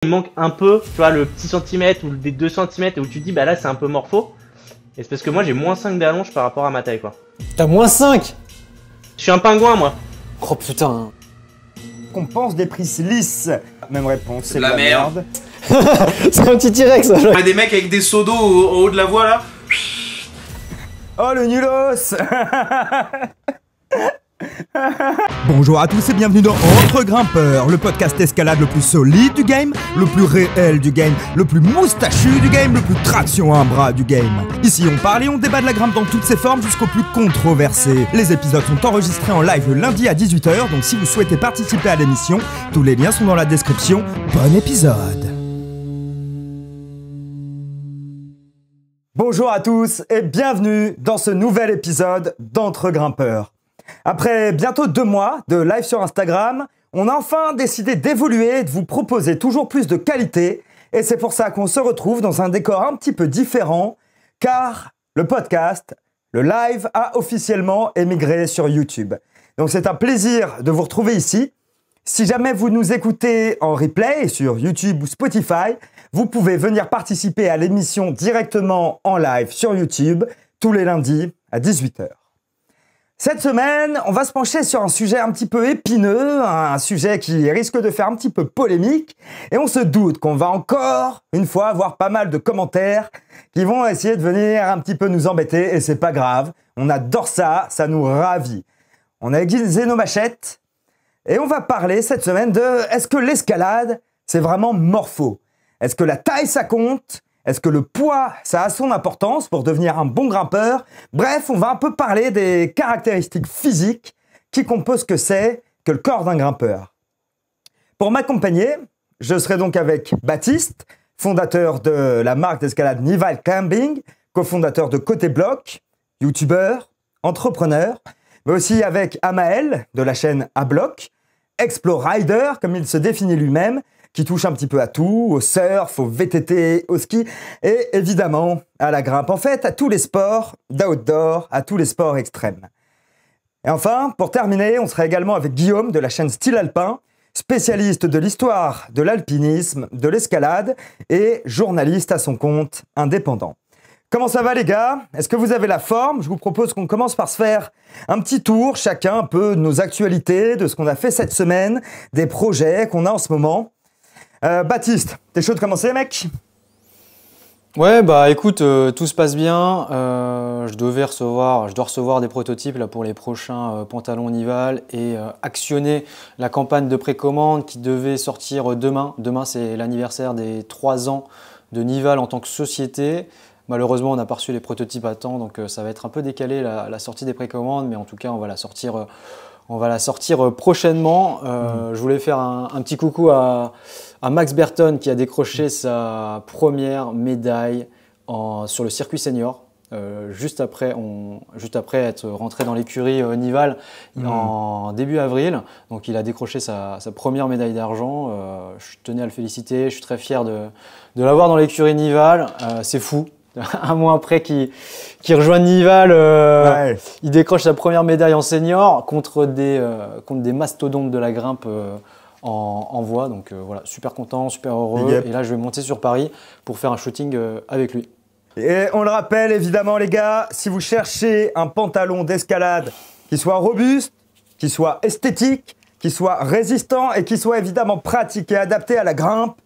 Il manque un peu, tu vois, le petit centimètre ou des 2 centimètres où tu te dis, bah là c'est un peu morpho. Et c'est parce que moi j'ai moins 5 d'allonge par rapport à ma taille, quoi. T'as moins 5? Je suis un pingouin, moi. Oh putain. Qu'on pense des prises lisses. Même réponse, c'est de La la merde. C'est un petit T-Rex, ça. On a des mecs avec des seaux d'eau au haut de la voie là. Oh le nulos. Bonjour à tous et bienvenue dans Entre Grimpeurs, le podcast escalade le plus solide du game, le plus réel du game, le plus moustachu du game, le plus traction à un bras du game. Ici on parle et on débat de la grimpe dans toutes ses formes jusqu'au plus controversé. Les épisodes sont enregistrés en live le lundi à 18h, donc si vous souhaitez participer à l'émission, tous les liens sont dans la description. Bon épisode. Bonjour à tous et bienvenue dans ce nouvel épisode d'Entre Grimpeurs. Après bientôt 2 mois de live sur Instagram, on a enfin décidé d'évoluer et de vous proposer toujours plus de qualité. Et c'est pour ça qu'on se retrouve dans un décor un petit peu différent, car le podcast, le live, a officiellement émigré sur YouTube. Donc c'est un plaisir de vous retrouver ici. Si jamais vous nous écoutez en replay sur YouTube ou Spotify, vous pouvez venir participer à l'émission directement en live sur YouTube tous les lundis à 18h. Cette semaine, on va se pencher sur un sujet un petit peu épineux, un sujet qui risque de faire un petit peu polémique, et on se doute qu'on va encore, une fois, avoir pas mal de commentaires qui vont essayer de venir un petit peu nous embêter, et c'est pas grave, on adore ça, ça nous ravit. On a aiguisé nos machettes, et on va parler cette semaine de est-ce que l'escalade, c'est vraiment morpho? Est-ce que la taille, ça compte? Est-ce que le poids, ça a son importance pour devenir un bon grimpeur? Bref, on va un peu parler des caractéristiques physiques qui composent que le corps d'un grimpeur. Pour m'accompagner, je serai donc avec Baptiste, fondateur de la marque d'escalade Nival Climbing, cofondateur de Côté Bloc, youtubeur, entrepreneur, mais aussi avec Amael de la chaîne A-Block, Explore Rider, comme il se définit lui-même, qui touche un petit peu à tout, au surf, au VTT, au ski, et évidemment à la grimpe. En fait, à tous les sports d'outdoor, à tous les sports extrêmes. Et enfin, pour terminer, on sera également avec Guillaume de la chaîne Style Alpin, spécialiste de l'histoire de l'alpinisme, de l'escalade, et journaliste à son compte indépendant. Comment ça va les gars? Est-ce que vous avez la forme? Je vous propose qu'on commence par se faire un petit tour, chacun un peu de nos actualités, de ce qu'on a fait cette semaine, des projets qu'on a en ce moment. Baptiste, t'es chaud de commencer, mec? Ouais, bah écoute, tout se passe bien. Je dois recevoir des prototypes là, pour les prochains pantalons Nival et actionner la campagne de précommande qui devait sortir demain. Demain, c'est l'anniversaire des 3 ans de Nival en tant que société. Malheureusement, on n'a pas reçu les prototypes à temps, donc ça va être un peu décalé la sortie des précommandes, mais en tout cas, on va la sortir prochainement. Je voulais faire un petit coucou à Max Berton qui a décroché sa première médaille sur le circuit senior. Juste après être rentré dans l'écurie Nival en début avril. Donc il a décroché sa première médaille d'argent. Je tenais à le féliciter, je suis très fier de l'avoir dans l'écurie Nival. C'est fou. Un mois après qu'il rejoigne Nival, ouais. Il décroche sa première médaille en senior contre des mastodontes de la grimpe en voie. Donc voilà, super content, super heureux. Yep. Et là, je vais monter sur Paris pour faire un shooting avec lui. Et on le rappelle évidemment les gars, si vous cherchez un pantalon d'escalade qui soit robuste, qui soit esthétique, qui soit résistant et qui soit évidemment pratique et adapté à la grimpe,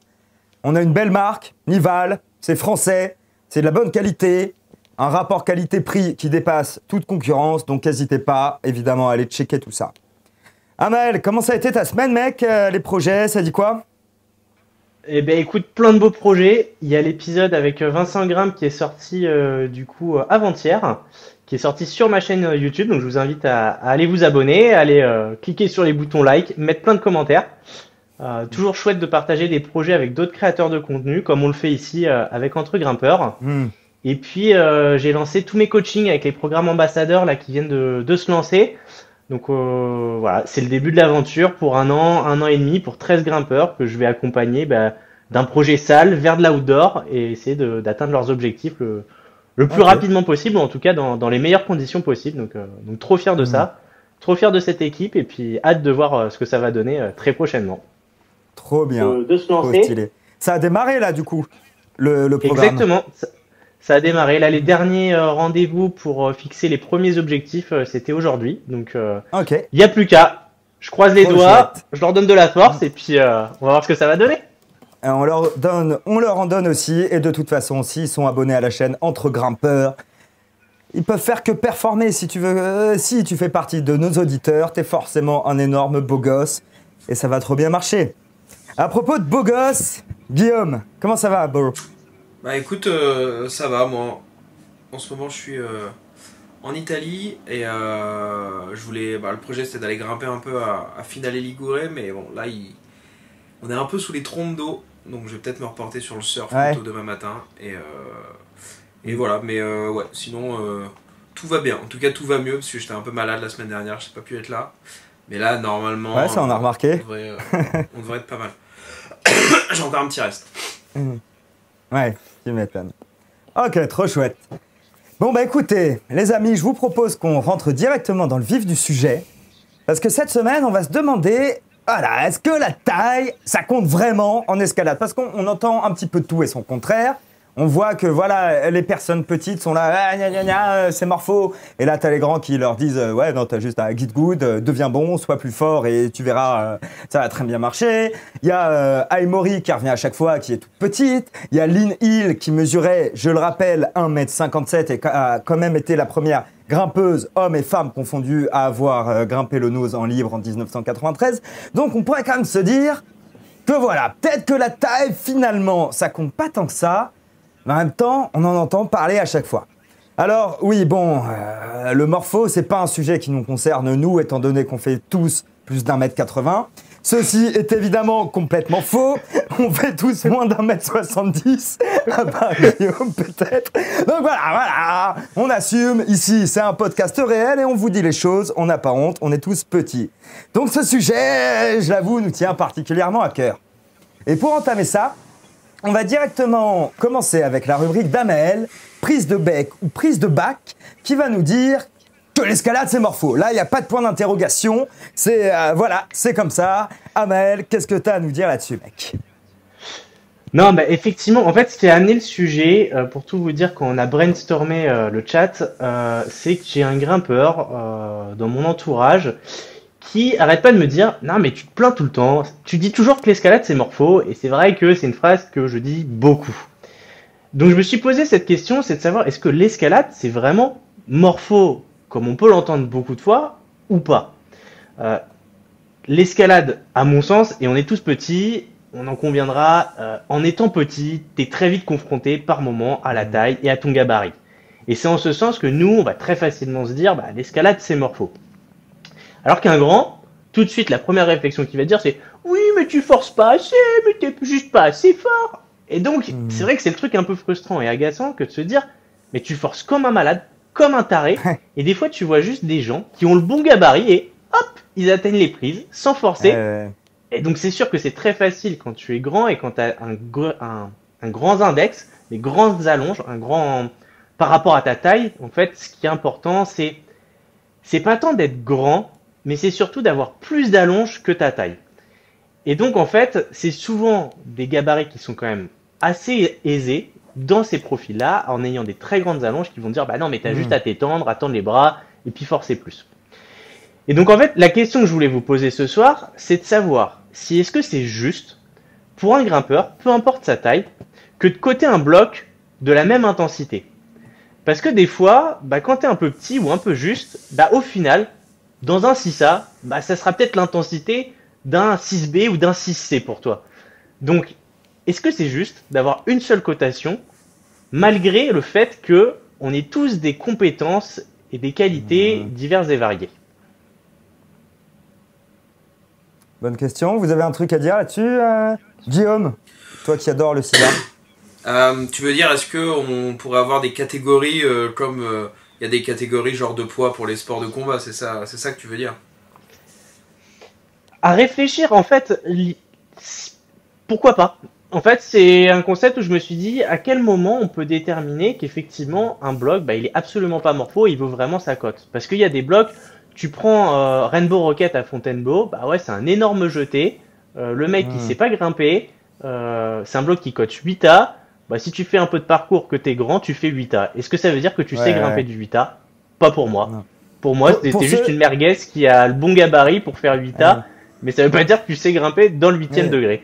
on a une belle marque, Nival, c'est français. C'est de la bonne qualité, un rapport qualité-prix qui dépasse toute concurrence, donc n'hésitez pas, évidemment, à aller checker tout ça. Amael, comment ça a été ta semaine, mec? Les projets, ça dit quoi? Eh ben écoute, plein de beaux projets. Il y a l'épisode avec Vincent Grimpe qui est sorti avant-hier, qui est sorti sur ma chaîne YouTube, donc je vous invite à aller vous abonner, à aller cliquer sur les boutons like, mettre plein de commentaires. Toujours chouette de partager des projets avec d'autres créateurs de contenu, comme on le fait ici avec Entre Grimpeurs. Et puis j'ai lancé tous mes coachings avec les programmes ambassadeurs là qui viennent de se lancer. Donc voilà, c'est le début de l'aventure pour un an et demi, pour 13 grimpeurs que je vais accompagner d'un projet salle vers de l'outdoor et essayer d'atteindre leurs objectifs le plus rapidement possible, ou en tout cas dans les meilleures conditions possibles. Donc trop fier de ça, trop fier de cette équipe et puis hâte de voir ce que ça va donner très prochainement. Trop bien. De se lancer. Ça a démarré là, du coup, le programme. Exactement. Ça a démarré. Là, les derniers rendez-vous pour fixer les premiers objectifs, c'était aujourd'hui. Donc, Ok. il n'y a plus qu'à. Je croise les Trop doigts, chouette. je leur donne de la force et puis on va voir ce que ça va donner. Et on leur en donne aussi. Et de toute façon, s'ils sont abonnés à la chaîne Entre Grimpeurs, ils peuvent faire que performer. Si tu veux, si tu fais partie de nos auditeurs, t'es forcément un énorme beau gosse. Et ça va trop bien marcher. À propos de beau gosse, Guillaume, comment ça va, bro? Bah écoute, ça va, moi. En ce moment, je suis en Italie et je voulais. Bah, le projet c'était d'aller grimper un peu à Finale Ligure, mais bon, là, on est un peu sous les trompes d'eau, donc je vais peut-être me reporter sur le surf plutôt demain matin. Et voilà, mais ouais, sinon, tout va bien. En tout cas, tout va mieux parce que j'étais un peu malade la semaine dernière, je n'ai pas pu être là. Mais là, normalement. Ouais, ça on a remarqué. On devrait être pas mal. J'ai encore un petit reste. Ouais, tu m'étonnes. Ok, trop chouette. Bon, bah écoutez, les amis, je vous propose qu'on rentre directement dans le vif du sujet. Parce que cette semaine, on va se demander, voilà, est-ce que la taille, ça compte vraiment en escalade? Parce qu'on entend un petit peu de tout et son contraire. On voit que voilà, les personnes petites sont là, ah, gna, gna, gna, c'est morpho. Et là, t'as les grands qui leur disent, ouais, non, t'as juste à get good, deviens bon, sois plus fort et tu verras, ça va très bien marcher. Il y a Aimori qui revient à chaque fois, qui est toute petite. Il y a Lynn Hill qui mesurait, je le rappelle, 1m57 et a quand même été la première grimpeuse, hommes et femmes confondus, à avoir grimpé le nose en libre en 1993. Donc, on pourrait quand même se dire que voilà, peut-être que la taille, finalement, ça compte pas tant que ça. Mais en même temps, on en entend parler à chaque fois. Alors, oui, bon, le morpho, c'est pas un sujet qui nous concerne, nous, étant donné qu'on fait tous plus d'1m80. Ceci est évidemment complètement faux. On fait tous moins d'1m70, à part Guillaume, peut-être. Donc voilà, on assume. Ici, c'est un podcast réel et on vous dit les choses. On n'a pas honte, on est tous petits. Donc ce sujet, je l'avoue, nous tient particulièrement à cœur. Et pour entamer ça, on va directement commencer avec la rubrique d'Amael, prise de bec ou prise de bac, qui va nous dire que l'escalade c'est morpho. Là, il n'y a pas de point d'interrogation, c'est voilà, c'est comme ça. Amael, qu'est-ce que tu as à nous dire là-dessus, mec? Non, bah effectivement, en fait, ce qui a amené le sujet, pour tout vous dire, quand on a brainstormé le chat, c'est que j'ai un grimpeur dans mon entourage qui arrête pas de me dire non mais tu te plains tout le temps, tu dis toujours que l'escalade c'est morpho et c'est vrai que c'est une phrase que je dis beaucoup. Donc je me suis posé cette question, c'est de savoir est-ce que l'escalade c'est vraiment morpho comme on peut l'entendre beaucoup de fois ou pas. L'escalade à mon sens, et on est tous petits, on en conviendra, en étant petit, t'es très vite confronté par moment à la taille et à ton gabarit. Et c'est en ce sens que nous on va très facilement se dire bah, l'escalade c'est morpho. Alors qu'un grand, tout de suite, la première réflexion qu'il va dire, c'est « Oui, mais tu forces pas assez, mais t'es juste pas assez fort !» Et donc, c'est vrai que c'est le truc un peu frustrant et agaçant que de se dire « Mais tu forces comme un malade, comme un taré, et des fois, tu vois juste des gens qui ont le bon gabarit et hop, ils atteignent les prises sans forcer. Et donc, c'est sûr que c'est très facile quand tu es grand et quand tu as un grand index, des grandes allonges, par rapport à ta taille. En fait, ce qui est important, c'est pas tant d'être grand, mais c'est surtout d'avoir plus d'allonge que ta taille. Et donc, en fait, c'est souvent des gabarits qui sont quand même assez aisés dans ces profils-là, en ayant des très grandes allonges qui vont dire, bah non, mais t'as juste à t'étendre, à tendre les bras, et puis forcer plus. Et donc, en fait, la question que je voulais vous poser ce soir, c'est de savoir si est-ce que c'est juste, pour un grimpeur, peu importe sa taille, que de coter un bloc de la même intensité. Parce que des fois, bah, quand t'es un peu petit ou un peu juste, bah, au final, dans un 6A, bah, ça sera peut-être l'intensité d'un 6B ou d'un 6C pour toi. Donc, est-ce que c'est juste d'avoir une seule cotation, malgré le fait que on ait tous des compétences et des qualités diverses et variées? Bonne question. Vous avez un truc à dire là-dessus, Guillaume? Toi qui adores le sida. Tu veux dire, est-ce qu'on pourrait avoir des catégories comme il y a des catégories genre de poids pour les sports de combat, c'est ça que tu veux dire? À réfléchir, en fait, pourquoi pas? En fait, c'est un concept où je me suis dit à quel moment on peut déterminer qu'effectivement un bloc, bah, il est absolument pas morpho, il vaut vraiment sa cote. Parce qu'il y a des blocs, tu prends Rainbow Rocket à Fontainebleau, bah ouais, c'est un énorme jeté. Le mec, il sait pas grimper. c'est un bloc qui cote 8A. Bah, si tu fais un peu de parcours, que t'es grand, tu fais 8A. Est-ce que ça veut dire que tu sais grimper du 8A? Pas pour moi. Non. Pour moi, Pour c'était juste ceux- une merguez qui a le bon gabarit pour faire 8A, mais ça veut pas dire que tu sais grimper dans le 8e Ouais. degré.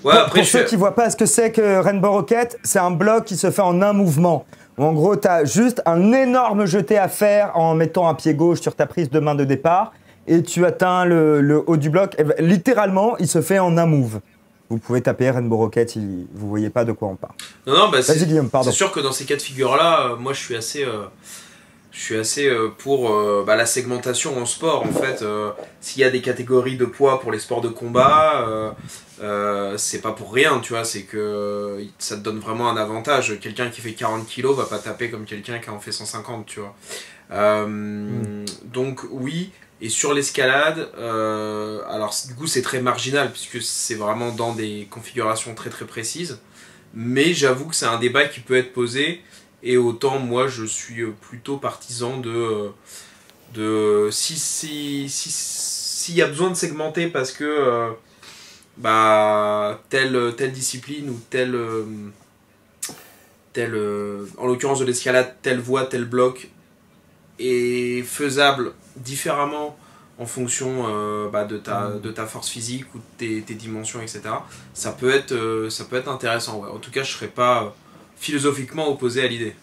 Ouais, après, Pour ceux qui voient pas ce que c'est que Rainbow Rocket, c'est un bloc qui se fait en un mouvement. Où en gros, tu as juste un énorme jeté à faire en mettant un pied gauche sur ta prise de main de départ et tu atteins le haut du bloc. Et littéralement, il se fait en un move. Vous pouvez taper Rainbow Rocket, vous voyez pas de quoi on parle. non, bah, Vas-y Guillaume, pardon. c'est sûr que dans ces cas de figure-là, moi je suis assez pour la segmentation en sport. En fait, s'il y a des catégories de poids pour les sports de combat, c'est pas pour rien, tu vois. C'est que ça te donne vraiment un avantage. Quelqu'un qui fait 40 kilos va pas taper comme quelqu'un qui en fait 150, tu vois. Donc oui. Et sur l'escalade, alors du coup c'est très marginal puisque c'est vraiment dans des configurations très très précises. Mais j'avoue que c'est un débat qui peut être posé. Et autant moi je suis plutôt partisan de s'il y a besoin de segmenter parce que telle discipline ou en l'occurrence de l'escalade, telle voie, tel bloc est faisable différemment en fonction de ta force physique ou de tes dimensions, etc. Ça peut être intéressant. Ouais. En tout cas, je serais pas philosophiquement opposé à l'idée.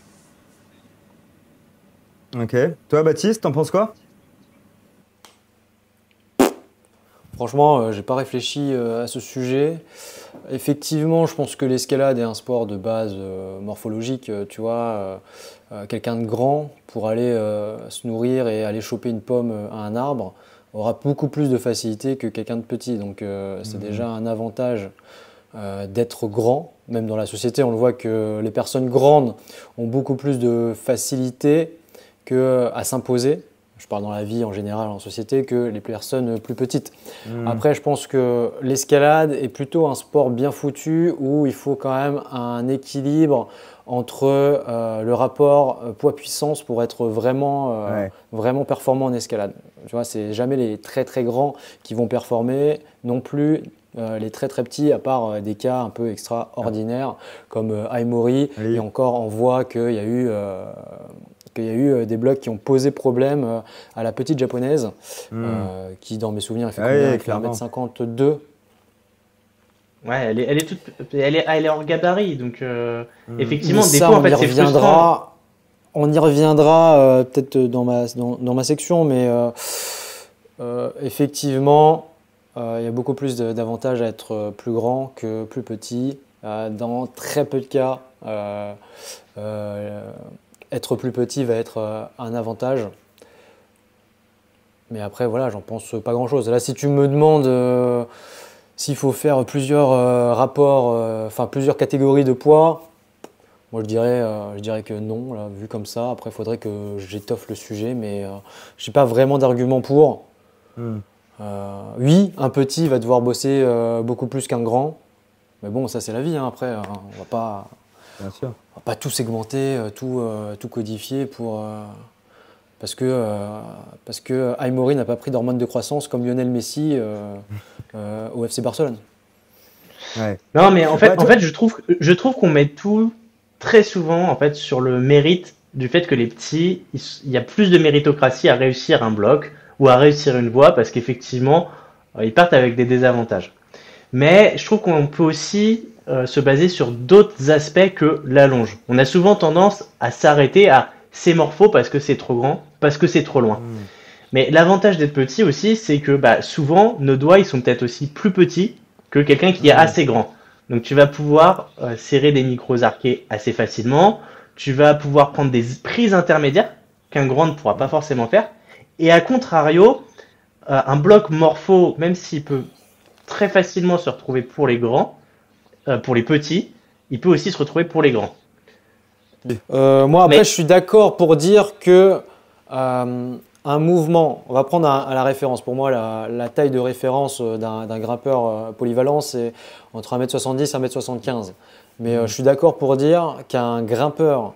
Ok. Toi Baptiste, t'en penses quoi? Franchement, j'ai pas réfléchi à ce sujet. Effectivement, je pense que l'escalade est un sport de base morphologique. Tu vois, quelqu'un de grand pour aller se nourrir et aller choper une pomme à un arbre aura beaucoup plus de facilité que quelqu'un de petit. Donc, c'est déjà un avantage d'être grand. Même dans la société, on le voit que les personnes grandes ont beaucoup plus de facilité à s'imposer. Je parle dans la vie en général, en société, que les personnes plus petites. Après, je pense que l'escalade est plutôt un sport bien foutu où il faut quand même un équilibre entre le rapport poids-puissance pour être vraiment performant en escalade. Tu vois, c'est jamais les très très grands qui vont performer, non plus les très très petits, à part des cas un peu extraordinaires comme Aimori. Oui. Et encore, on voit qu'il y a eu des blocs qui ont posé problème à la petite japonaise, qui dans mes souvenirs, elle fait combien? Elle fait 1m52. Ouais, elle est hors gabarit, donc effectivement, Mais des ça, fois, en fait, c'est frustrant. on y reviendra peut-être dans ma section, mais effectivement, il y a beaucoup plus d'avantages à être plus grand que plus petit. Dans très peu de cas, être plus petit va être un avantage. Mais après, voilà, j'en pense pas grand-chose. Là, si tu me demandes s'il faut faire plusieurs rapports, plusieurs catégories de poids, moi je dirais que non, là, vu comme ça. Après, il faudrait que j'étoffe le sujet, mais je n'ai pas vraiment d'argument pour. Oui, un petit va devoir bosser beaucoup plus qu'un grand. Mais bon, ça c'est la vie, hein. Après, on va pas tout segmenter, tout codifier parce que Aimori n'a pas pris d'hormones de croissance comme Lionel Messi au FC Barcelone. Ouais. Non, mais en fait, je trouve qu'on met tout très souvent en fait sur le mérite du fait que les petits, il y a plus de méritocratie à réussir un bloc ou à réussir une voie parce qu'effectivement, ils partent avec des désavantages. Mais je trouve qu'on peut aussi se baser sur d'autres aspects que la longe. On a souvent tendance à s'arrêter à c'est morpho parce que c'est trop grand, parce que c'est trop loin. Mais l'avantage d'être petit aussi, c'est que souvent, nos doigts, ils sont peut-être aussi plus petits que quelqu'un qui est assez grand. Donc tu vas pouvoir serrer des micros arqués assez facilement. Tu vas pouvoir prendre des prises intermédiaires qu'un grand ne pourra pas forcément faire. Et à contrario, un bloc morpho, même s'il peut très facilement se retrouver pour les grands, pour les petits, il peut aussi se retrouver pour les grands. Moi, après, je suis d'accord pour dire que un mouvement, on va prendre à la référence. Pour moi, la taille de référence d'un grimpeur polyvalent, c'est entre 1m70 et 1m75. Mais je suis d'accord pour dire qu'un grimpeur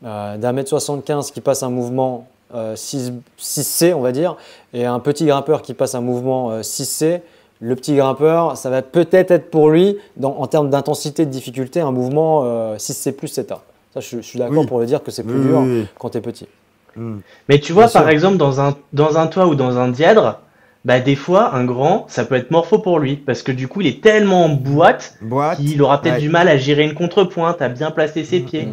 d'1m75 qui passe un mouvement 6C, on va dire, et un petit grimpeur qui passe un mouvement 6C, le petit grimpeur, ça va peut-être être pour lui, en termes d'intensité, de difficulté, un mouvement 6C plus 7A. Ça, je suis d'accord pour le dire que c'est plus dur quand tu es petit. Mais tu vois, par exemple, dans un toit ou dans un dièdre, bah, des fois, un grand, ça peut être morpho pour lui. Parce que du coup, il est tellement en boîte qu'il aura peut-être du mal à gérer une contrepointe, à bien placer ses pieds.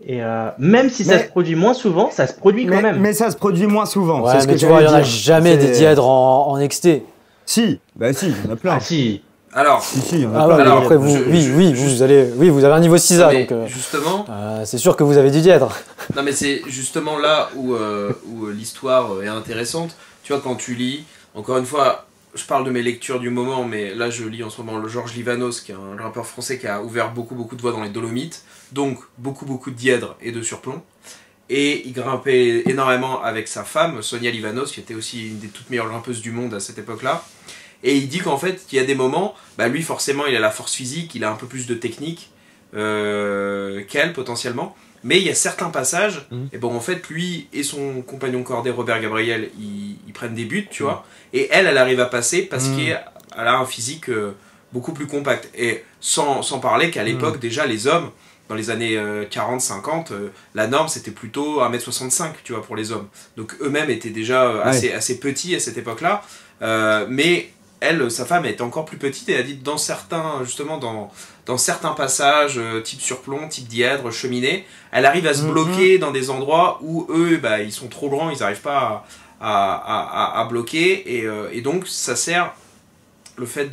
Et même si ça se produit moins souvent, ça se produit quand même. Mais ça se produit moins souvent. Ouais, c'est ce mais que tu vois, il n'y en a dire. jamais des dièdres en XT. Si, bah si, il y en a plein. Ah si. Alors, Si, il y en a Ah plein. ouais, Alors, après, vous avez un niveau 6A. mais Donc, justement, c'est sûr que vous avez du dièdre. non mais c'est justement là où l'histoire est intéressante. Tu vois, quand tu lis, encore une fois, je parle de mes lectures du moment, mais là je lis en ce moment le Georges Livanos, qui est un grimpeur français qui a ouvert beaucoup de voies dans les Dolomites, donc beaucoup de dièdres et de surplomb. Et il grimpait énormément avec sa femme, Sonia Livanos, qui était aussi une des toutes meilleures grimpeuses du monde à cette époque-là. Et il dit qu'en fait, il y a des moments, bah lui forcément il a la force physique, il a un peu plus de technique qu'elle potentiellement, mais il y a certains passages, et bon en fait lui et son compagnon cordé Robert Gabriel, ils prennent des buts, tu vois, et elle arrive à passer parce qu'elle a un physique beaucoup plus compact. Et sans parler qu'à l'époque déjà les hommes, dans les années 40-50, la norme c'était plutôt 1m65, tu vois, pour les hommes. Donc eux-mêmes étaient déjà assez petits à cette époque-là, mais elle, sa femme, était encore plus petite et elle a dit dans certains passages, type surplomb, type dièdre, cheminée, elle arrive à se bloquer dans des endroits où eux, bah, ils sont trop grands, ils n'arrivent pas à bloquer, et donc ça sert, le fait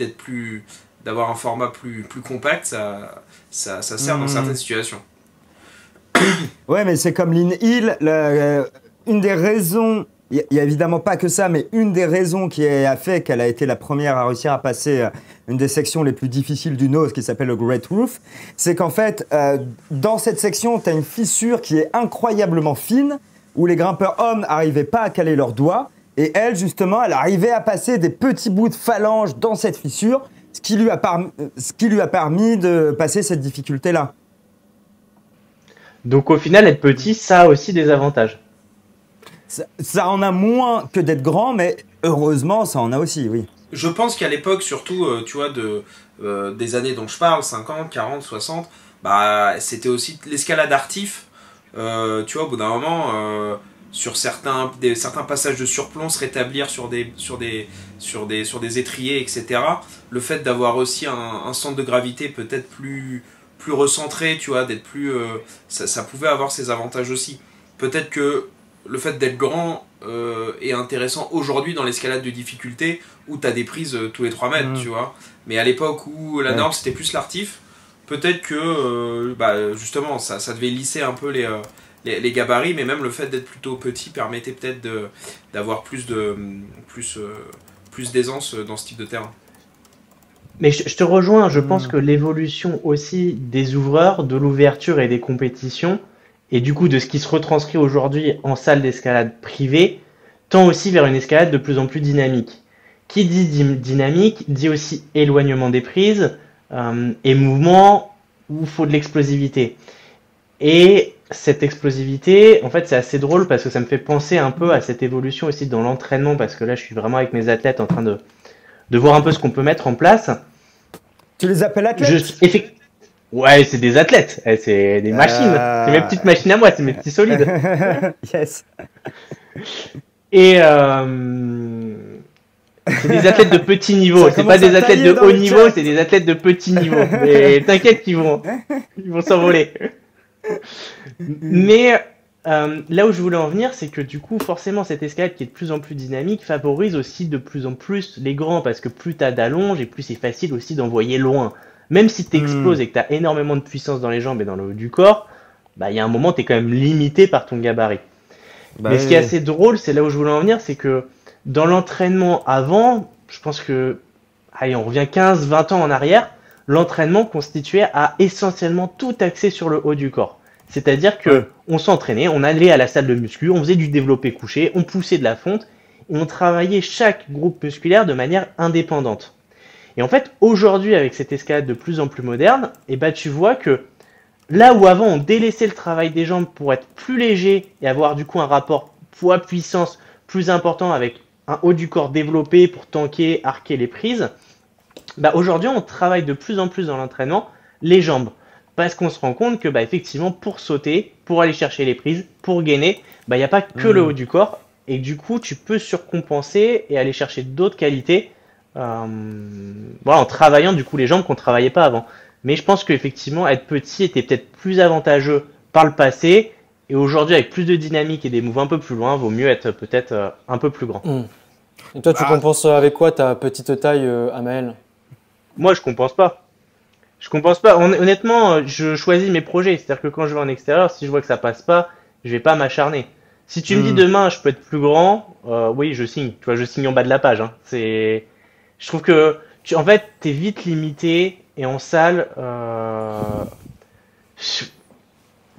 d'avoir un format plus compact, ça sert dans certaines situations. Ouais, mais c'est comme Lynn Hill, une des raisons. Il n'y a évidemment pas que ça, mais une des raisons qui a fait qu'elle a été la première à réussir à passer une des sections les plus difficiles du nose, qui s'appelle le Great Roof, c'est qu'en fait, dans cette section, tu as une fissure qui est incroyablement fine, où les grimpeurs hommes n'arrivaient pas à caler leurs doigts, et elle, justement, elle arrivait à passer des petits bouts de phalange dans cette fissure, ce qui lui a permis de passer cette difficulté-là. Donc au final, être petit, ça a aussi des avantages. Ça en a moins que d'être grand, mais heureusement, ça en a aussi, oui. Je pense qu'à l'époque, surtout, tu vois, des années dont je parle, 50, 40, 60, bah, c'était aussi l'escalade artif. Tu vois, au bout d'un moment, sur certains passages de surplomb, se rétablir sur des étriers, etc. Le fait d'avoir aussi un centre de gravité peut-être plus recentré, tu vois, d'être plus... ça pouvait avoir ses avantages aussi. Peut-être que le fait d'être grand est intéressant aujourd'hui dans l'escalade de difficulté où tu as des prises tous les 3 mètres, tu vois. Mais à l'époque où la norme c'était plus l'artif, peut-être que justement ça devait lisser un peu les gabarits, mais même le fait d'être plutôt petit permettait peut-être d'avoir plus d'aisance dans ce type de terrain. Mais je te rejoins, je pense que l'évolution aussi des ouvreurs, de l'ouverture et des compétitions, et du coup de ce qui se retranscrit aujourd'hui en salle d'escalade privée, tend aussi vers une escalade de plus en plus dynamique. Qui dit dynamique dit aussi éloignement des prises et mouvement où il faut de l'explosivité. Et cette explosivité, en fait c'est assez drôle parce que ça me fait penser un peu à cette évolution aussi dans l'entraînement, parce que là je suis vraiment avec mes athlètes en train de voir un peu ce qu'on peut mettre en place. Tu les appelles athlètes ? Ouais, c'est des athlètes, c'est des machines. C'est mes petites machines à moi, c'est mes petits solides. Yes. Et c'est des athlètes de petit niveau. C'est pas des athlètes de haut niveau, c'est des athlètes de petit niveau. Mais t'inquiète qu'ils vont s'envoler. Mais là où je voulais en venir, c'est que du coup, forcément, cette escalade qui est de plus en plus dynamique favorise aussi de plus en plus les grands, parce que plus t'as d'allonge et plus c'est facile aussi d'envoyer loin. Même si t'exploses et que t'as énormément de puissance dans les jambes et dans le haut du corps, bah il y a un moment t'es quand même limité par ton gabarit. Mais ce qui est assez drôle, c'est là où je voulais en venir, c'est que dans l'entraînement avant, je pense que, allez, on revient 15-20 ans en arrière, l'entraînement constituait à essentiellement tout axé sur le haut du corps. C'est-à-dire que on s'entraînait, on allait à la salle de muscu, on faisait du développé couché, on poussait de la fonte, et on travaillait chaque groupe musculaire de manière indépendante. Et en fait, aujourd'hui, avec cette escalade de plus en plus moderne, et bah, tu vois que là où avant on délaissait le travail des jambes pour être plus léger et avoir du coup un rapport poids-puissance plus important avec un haut du corps développé pour tanker, arquer les prises, bah, aujourd'hui, on travaille de plus en plus dans l'entraînement les jambes. Parce qu'on se rend compte que, bah, effectivement, pour sauter, pour aller chercher les prises, pour gainer, bah, il n'y a pas que le haut du corps. Et du coup, tu peux surcompenser et aller chercher d'autres qualités voilà, en travaillant du coup les jambes qu'on ne travaillait pas avant. Mais je pense qu'effectivement, être petit était peut-être plus avantageux par le passé. Et aujourd'hui, avec plus de dynamique et des moves un peu plus loin, vaut mieux être peut-être un peu plus grand. Et toi, tu compenses avec quoi ta petite taille, Amael? Moi, je compense pas. Je compense pas. Honnêtement, je choisis mes projets. C'est-à-dire que quand je vais en extérieur, si je vois que ça passe pas, je vais pas m'acharner. Si tu me dis demain, je peux être plus grand, oui, je signe. Tu vois, je signe en bas de la page. Hein. Je trouve que, en fait, t'es vite limité et en salle,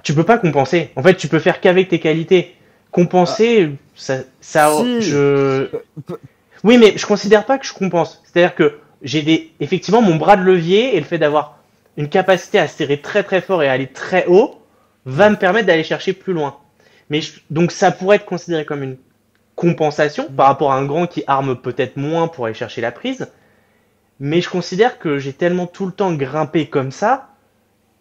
tu peux pas compenser. En fait, tu peux faire qu'avec tes qualités. Compenser, Si. oui, mais je considère pas que je compense. C'est-à-dire que effectivement, mon bras de levier et le fait d'avoir une capacité à serrer très très fort et à aller très haut va me permettre d'aller chercher plus loin. Mais donc ça pourrait être considéré comme une compensation par rapport à un grand qui arme peut-être moins pour aller chercher la prise. Mais je considère que j'ai tellement tout le temps grimpé comme ça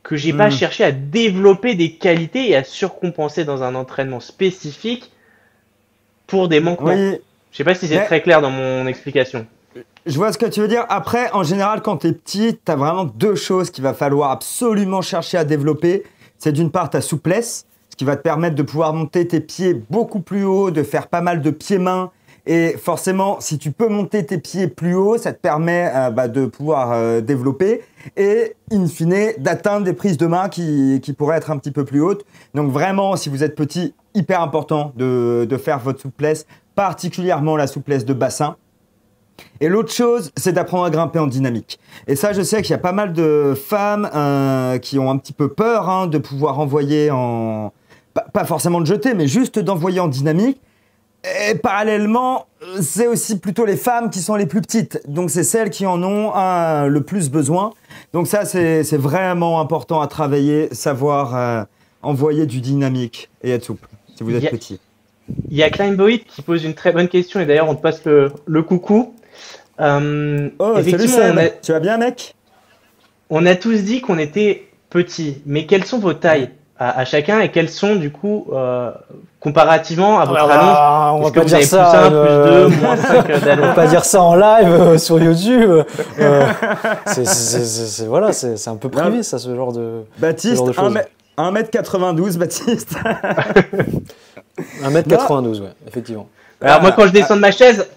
que j'ai pas cherché à développer des qualités et à surcompenser dans un entraînement spécifique pour des manquements. Oui. Je sais pas si c'est très clair dans mon explication. Je vois ce que tu veux dire. Après, en général, quand tu es petit, tu as vraiment deux choses qu'il va falloir absolument chercher à développer. C'est d'une part ta souplesse, ce qui va te permettre de pouvoir monter tes pieds beaucoup plus haut, de faire pas mal de pieds-mains. Et forcément, si tu peux monter tes pieds plus haut, ça te permet de pouvoir développer et, in fine, d'atteindre des prises de main qui pourraient être un petit peu plus hautes. Donc vraiment, si vous êtes petit, hyper important de faire votre souplesse, particulièrement la souplesse de bassin. Et l'autre chose, c'est d'apprendre à grimper en dynamique. Et ça, je sais qu'il y a pas mal de femmes qui ont un petit peu peur de pouvoir envoyer en... Pas forcément de jeter, mais juste d'envoyer en dynamique. Et parallèlement, c'est aussi plutôt les femmes qui sont les plus petites. Donc, c'est celles qui en ont le plus besoin. Donc ça, c'est vraiment important à travailler, savoir envoyer du dynamique et être souple, si vous êtes petit. Il y a Climbboy qui pose une très bonne question, et d'ailleurs, on te passe le coucou. Salut Sam, tu vas bien, mec? On a tous dit qu'on était petits, mais quelles sont vos tailles à chacun et quelles sont du coup comparativement à votre allonge? On va pas dire ça. Plus 2, moins 5 d'allonge. On va pas dire ça en live sur YouTube. Voilà, c'est un peu privé ça, ce genre de. Baptiste, ce genre de 1m92, Baptiste. 1m92, ouais, effectivement. Alors moi, quand je descends de ma chaise.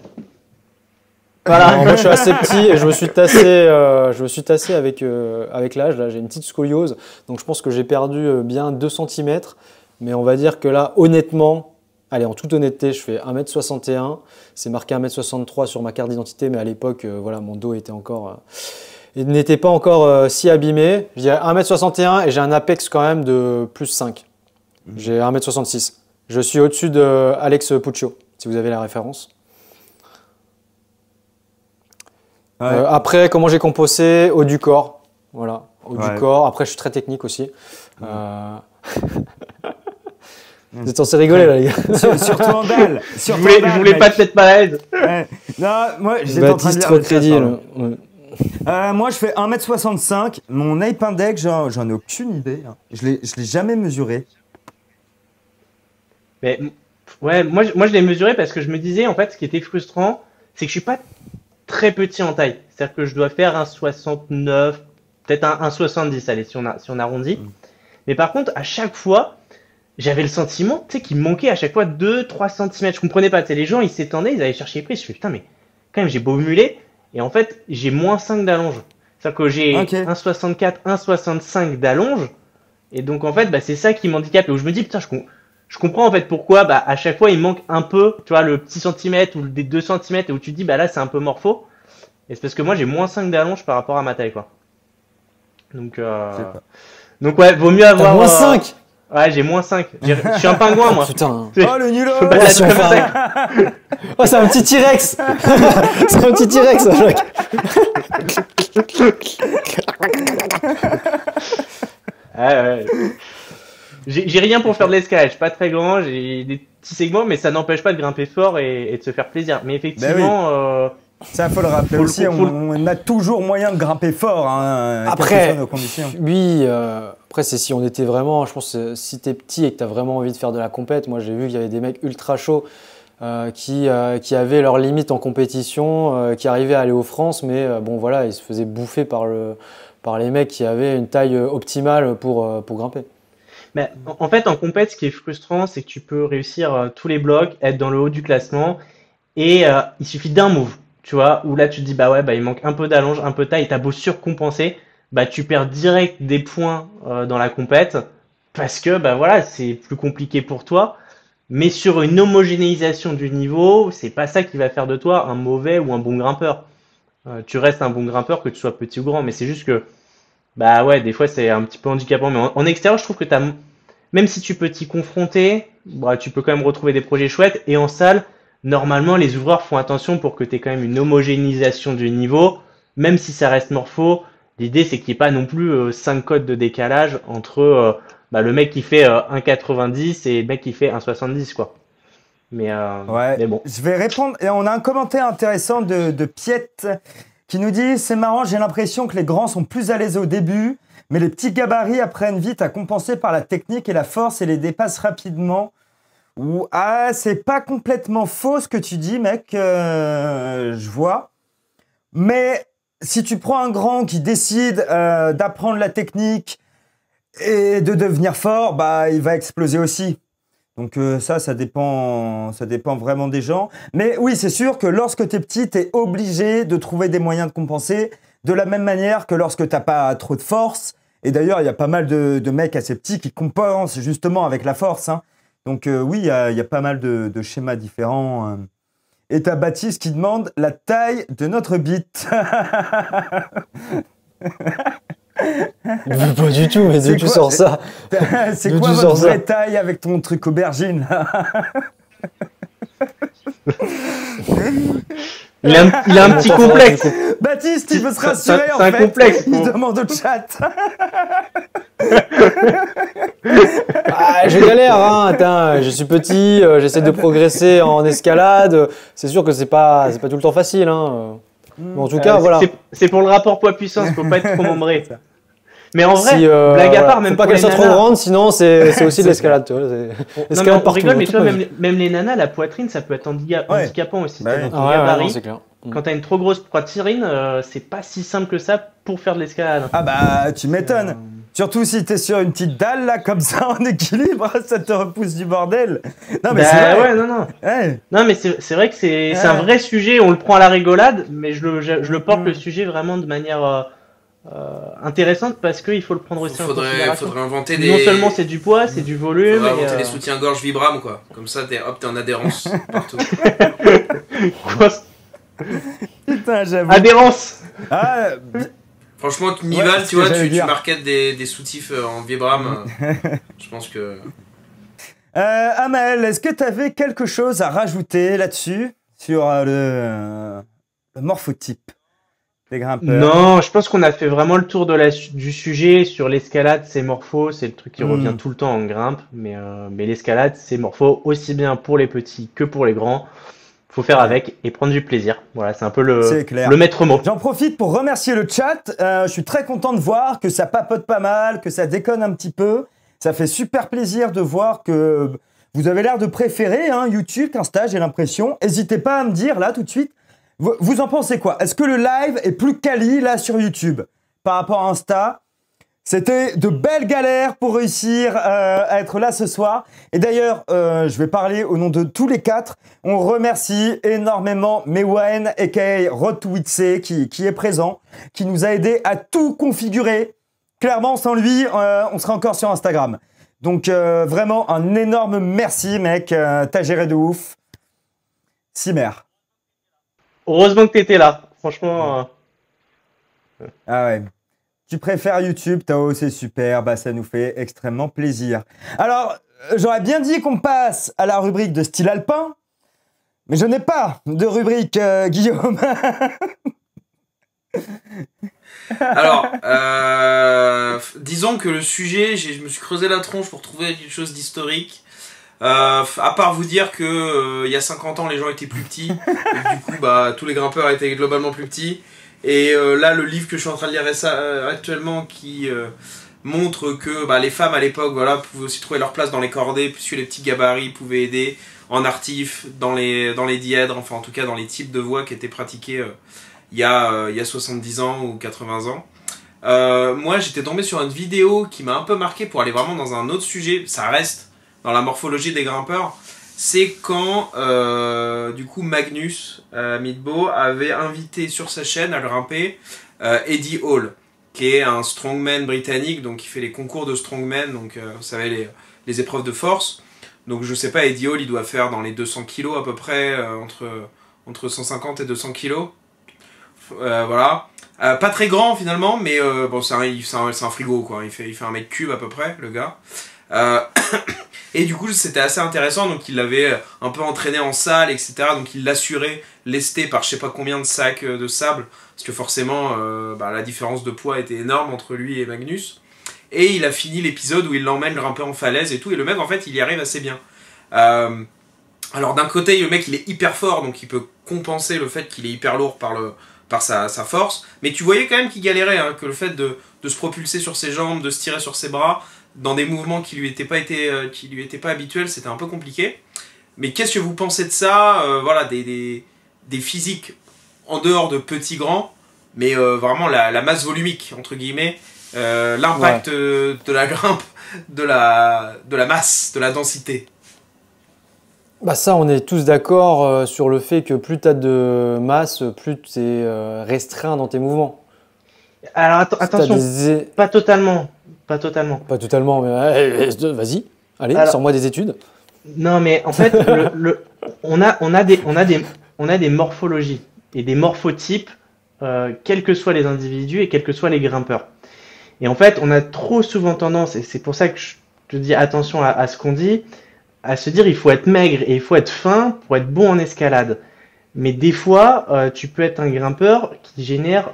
Voilà. Alors, moi, je suis assez petit et je me suis tassé avec l'âge. Là, j'ai une petite scoliose, donc je pense que j'ai perdu bien 2 cm. Mais on va dire que là, honnêtement, allez, en toute honnêteté, je fais 1m61. C'est marqué 1m63 sur ma carte d'identité, mais à l'époque, voilà, mon dos n'était pas encore si abîmé. Je dirais 1m61 et j'ai un apex quand même de plus 5. J'ai 1m66. Je suis au-dessus de Alex Puccio, si vous avez la référence. Ouais. Après, comment j'ai composé? Haut du corps. Voilà, haut du corps. Après, je suis très technique aussi. Vous êtes censé rigoler là, les gars. Surtout en dalle. Je voulais pas te mettre mal à l'aise. Non, moi, Baptiste, trop de crédit. Moi, je fais 1m65. Mon ape index, j'en ai aucune idée. Je l'ai jamais mesuré. Mais ouais, moi je l'ai mesuré parce que je me disais, en fait, ce qui était frustrant, c'est que je suis pas très petit en taille. C'est-à-dire que je dois faire un 69, peut-être un 70, allez, si on arrondit. Mais par contre, à chaque fois, j'avais le sentiment, tu sais, qu'il me manquait à chaque fois 2-3 cm. Je comprenais pas, tu sais, les gens, ils s'étendaient, ils allaient chercher les prises. Je fais, putain, mais quand même, j'ai beau muler. Et en fait, j'ai moins 5 d'allonge. C'est-à-dire que j'ai 1,64, 1,65 d'allonge. Et donc, en fait, c'est ça qui m'handicape. Et où je me dis, putain, je comprends en fait pourquoi à chaque fois il manque un peu, tu vois, le petit centimètre ou des 2 cm et où tu te dis là c'est un peu morpho. Et c'est parce que moi j'ai moins 5 d'allonge par rapport à ma taille quoi. Donc ouais, vaut mieux avoir. Moins 5 Ouais, j'ai moins 5. Je suis un pingouin moi. Putain. Oh le nul. Oh, c'est un petit T-Rex. C'est un petit T-Rex ça, Jacques. Ouais. J'ai rien pour faire de l'escalade, je suis pas très grand, j'ai des petits segments, mais ça n'empêche pas de grimper fort et de se faire plaisir. Mais effectivement, Ça, faut le rappeler aussi, on a toujours moyen de grimper fort, hein, quelles que Après, soient nos conditions. oui, après, c'est si on était vraiment, je pense, si t'es petit et que t'as vraiment envie de faire de la compète, moi j'ai vu qu'il y avait des mecs ultra chauds qui avaient leurs limites en compétition, qui arrivaient à aller aux France, mais bon voilà, ils se faisaient bouffer par les mecs qui avaient une taille optimale pour grimper. Mais en fait, en compète, ce qui est frustrant, c'est que tu peux réussir tous les blocs, être dans le haut du classement, et il suffit d'un move, tu vois, où là tu te dis, bah ouais, bah il manque un peu d'allonge, un peu de taille, et t'as beau surcompenser, bah tu perds direct des points dans la compète, parce que bah voilà, c'est plus compliqué pour toi. Mais sur une homogénéisation du niveau, c'est pas ça qui va faire de toi un mauvais ou un bon grimpeur. Tu restes un bon grimpeur que tu sois petit ou grand, mais c'est juste que bah ouais, des fois c'est un petit peu handicapant. Mais en extérieur, je trouve que même si tu peux t'y confronter, bah, tu peux quand même retrouver des projets chouettes. Et en salle, normalement, les ouvreurs font attention pour que tu aies quand même une homogénéisation du niveau, même si ça reste morpho. L'idée, c'est qu'il n'y ait pas non plus 5 codes de décalage entre bah, le mec qui fait 1,90 et le mec qui fait 1,70, quoi. Ouais, Mais bon. je vais répondre. Et on a un commentaire intéressant de Piette qui nous dit: c'est marrant, j'ai l'impression que les grands sont plus à l'aise au début, mais les petits gabarits apprennent vite à compenser par la technique et la force et les dépassent rapidement. Ah, c'est pas complètement faux ce que tu dis, mec. Je vois. Mais si tu prends un grand qui décide d'apprendre la technique et de devenir fort, bah, il va exploser aussi. Donc ça dépend vraiment des gens. Mais oui, c'est sûr que lorsque tu es petit, tu es obligé de trouver des moyens de compenser de la même manière que lorsque t'as pas trop de force. Et d'ailleurs, il y a pas mal de mecs assez petits qui compensent justement avec la force, hein. Donc oui, il y a pas mal de schémas différents. Et t'as Baptiste qui demande la taille de notre bite. Pas du tout, mais d'où tu sors ça? C'est D'où quoi tu votre sors ça vraie taille avec ton truc aubergine là? Il a un petit complexe. Baptiste, il veut se rassurer en C'est un fait. complexe. Il demande au chat. Ah, je galère, hein. Attends, je suis petit, j'essaie de progresser en escalade. C'est sûr que c'est pas tout le temps facile, hein. Mais en tout cas, voilà. C'est pour le rapport poids-puissance, faut pas être trop membré. Mais en vrai, Si, blague à part, même faut pas pour qu'elle les soit trop nanas. grande, sinon c'est aussi de l'escalade. Tu vois, Non, mais escalade on partout, rigole, mais tu toute vois, ma vie. même les nanas, la poitrine, ça peut être handicapant aussi. Bah T'as oui. dans ton Ah ouais, gabarit, non, c'est clair. quand t'as une trop grosse poitrine, c'est pas si simple que ça pour faire de l'escalade. Ah bah, tu m'étonnes. Surtout si t'es sur une petite dalle là, comme ça, en équilibre, ça te repousse du bordel. Non mais Bah c'est vrai. ouais, non. Ouais. Non, mais c'est vrai que c'est un vrai sujet, on le prend à la rigolade, mais je le porte le sujet vraiment de manière intéressante parce qu'il faut le prendre aussi en considération. Faudrait inventer Non des. seulement c'est du poids, c'est du volume. Faudrait et, inventer des soutiens-gorge Vibram, quoi. Comme ça, t'es en adhérence partout. quoi, Putain, j'avoue. adhérence. Ah, Franchement, Ouais, Nival, c'est tu ce que vois, j'allais tu dire. marketes des soutifs en Vibram. Je pense que. Amel, est-ce que t'avais quelque chose à rajouter là-dessus sur le morphotype des grimpeurs? Non, je pense qu'on a fait vraiment le tour du sujet sur l'escalade, c'est morpho, c'est le truc qui revient tout le temps en grimpe, mais l'escalade, c'est morpho aussi bien pour les petits que pour les grands. Faut faire avec et prendre du plaisir. Voilà, c'est un peu C'est clair. le maître mot. J'en profite pour remercier le chat. Je suis très content de voir que ça papote pas mal, que ça déconne un petit peu. Ça fait super plaisir de voir que vous avez l'air de préférer YouTube qu'Insta, j'ai l'impression. N'hésitez pas à me dire là tout de suite. Vous en pensez quoi? Est-ce que le live est plus quali là sur YouTube par rapport à Insta? C'était de belles galères pour réussir à être là ce soir. Et d'ailleurs, je vais parler au nom de tous les quatre. On remercie énormément Mewen, aka Rotwitse, qui est présent, qui nous a aidé à tout configurer. Clairement, sans lui, on serait encore sur Instagram. Donc, vraiment, un énorme merci, mec. T'as géré de ouf. Cimer. Heureusement que t'étais là. Franchement, Ah ouais. Tu préfères YouTube, Tao, c'est super, bah ça nous fait extrêmement plaisir. Alors, j'aurais bien dit qu'on passe à la rubrique de style alpin, mais je n'ai pas de rubrique, Guillaume. Alors, disons que le sujet, je me suis creusé la tronche pour trouver quelque chose d'historique. À part vous dire que il y a 50 ans les gens étaient plus petits, et du coup bah tous les grimpeurs étaient globalement plus petits. Et là le livre que je suis en train de lire actuellement qui montre que bah, les femmes à l'époque voilà pouvaient aussi trouver leur place dans les cordées puisque les petits gabarits pouvaient aider en artif, dans les dièdres, enfin en tout cas dans les types de voies qui étaient pratiqués il y a 70 ans ou 80 ans. Moi j'étais tombé sur une vidéo qui m'a un peu marqué pour aller vraiment dans un autre sujet, ça reste dans la morphologie des grimpeurs, c'est quand du coup Magnus Midbo avait invité sur sa chaîne à grimper Eddie Hall, qui est un strongman britannique, donc qui fait les concours de strongman, donc vous savez les épreuves de force. Donc je sais pas, Eddie Hall il doit faire dans les 200 kilos à peu près, entre 150 et 200 kilos. Voilà. Pas très grand finalement, mais bon c'est un frigo quoi, il fait un mètre cube à peu près le gars. Et du coup c'était assez intéressant, donc il l'avait un peu entraîné en salle etc, donc il l'assurait lesté par je sais pas combien de sacs de sable, parce que forcément bah, la différence de poids était énorme entre lui et Magnus. Et il a fini l'épisode où il l'emmène grimper en falaise et tout, et le mec en fait il y arrive assez bien. Alors d'un côté le mec il est hyper fort, donc il peut compenser le fait qu'il est hyper lourd par sa force, mais tu voyais quand même qu'il galérait, hein, que le fait de se propulser sur ses jambes, de se tirer sur ses bras, dans des mouvements qui lui étaient pas habituels, c'était un peu compliqué. Mais qu'est-ce que vous pensez de ça, voilà, des physiques en dehors de petits grands, mais vraiment la masse volumique, entre guillemets, l'impact de la grimpe, de la masse, de la densité. Bah ça, on est tous d'accord sur le fait que plus tu as de masse, plus tu es restreint dans tes mouvements. Alors attention, pas totalement. Pas totalement, mais vas-y, allez, sors-moi des études. Non, mais en fait, on a des morphologies et des morphotypes, quels que soient les individus et quels que soient les grimpeurs. Et en fait, on a trop souvent tendance, et c'est pour ça que je te dis attention à ce qu'on dit, à se dire il faut être maigre et il faut être fin pour être bon en escalade. Mais des fois, tu peux être un grimpeur qui génère,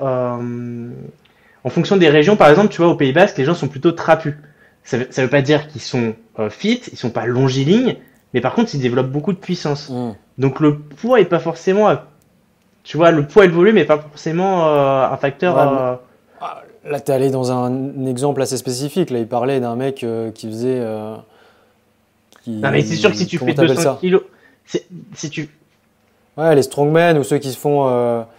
en fonction des régions, par exemple, tu vois, au Pays Basque, les gens sont plutôt trapus. Ça veut pas dire qu'ils sont fit, ils sont pas longilignes, mais par contre, ils développent beaucoup de puissance. Donc le poids est pas forcément, tu vois, le poids et le volume est pas forcément un facteur. Là, tu es allé dans un exemple assez spécifique. Là, il parlait d'un mec qui faisait. Non, mais c'est sûr que si tu fais 200 kilos, si tu. Ouais, les strongmen ou ceux qui font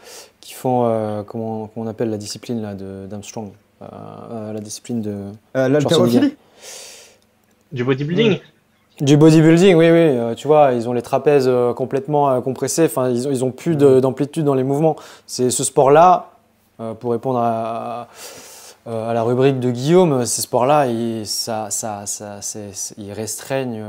comment on appelle la discipline là d'Armstrong, la discipline de l'haltérophilie, du bodybuilding. Du bodybuilding, oui, tu vois, ils ont les trapèzes complètement compressés. Enfin, ils ont plus d'amplitude dans les mouvements. C'est ce sport-là, pour répondre à la rubrique de Guillaume, ces sports-là, ils restreignent.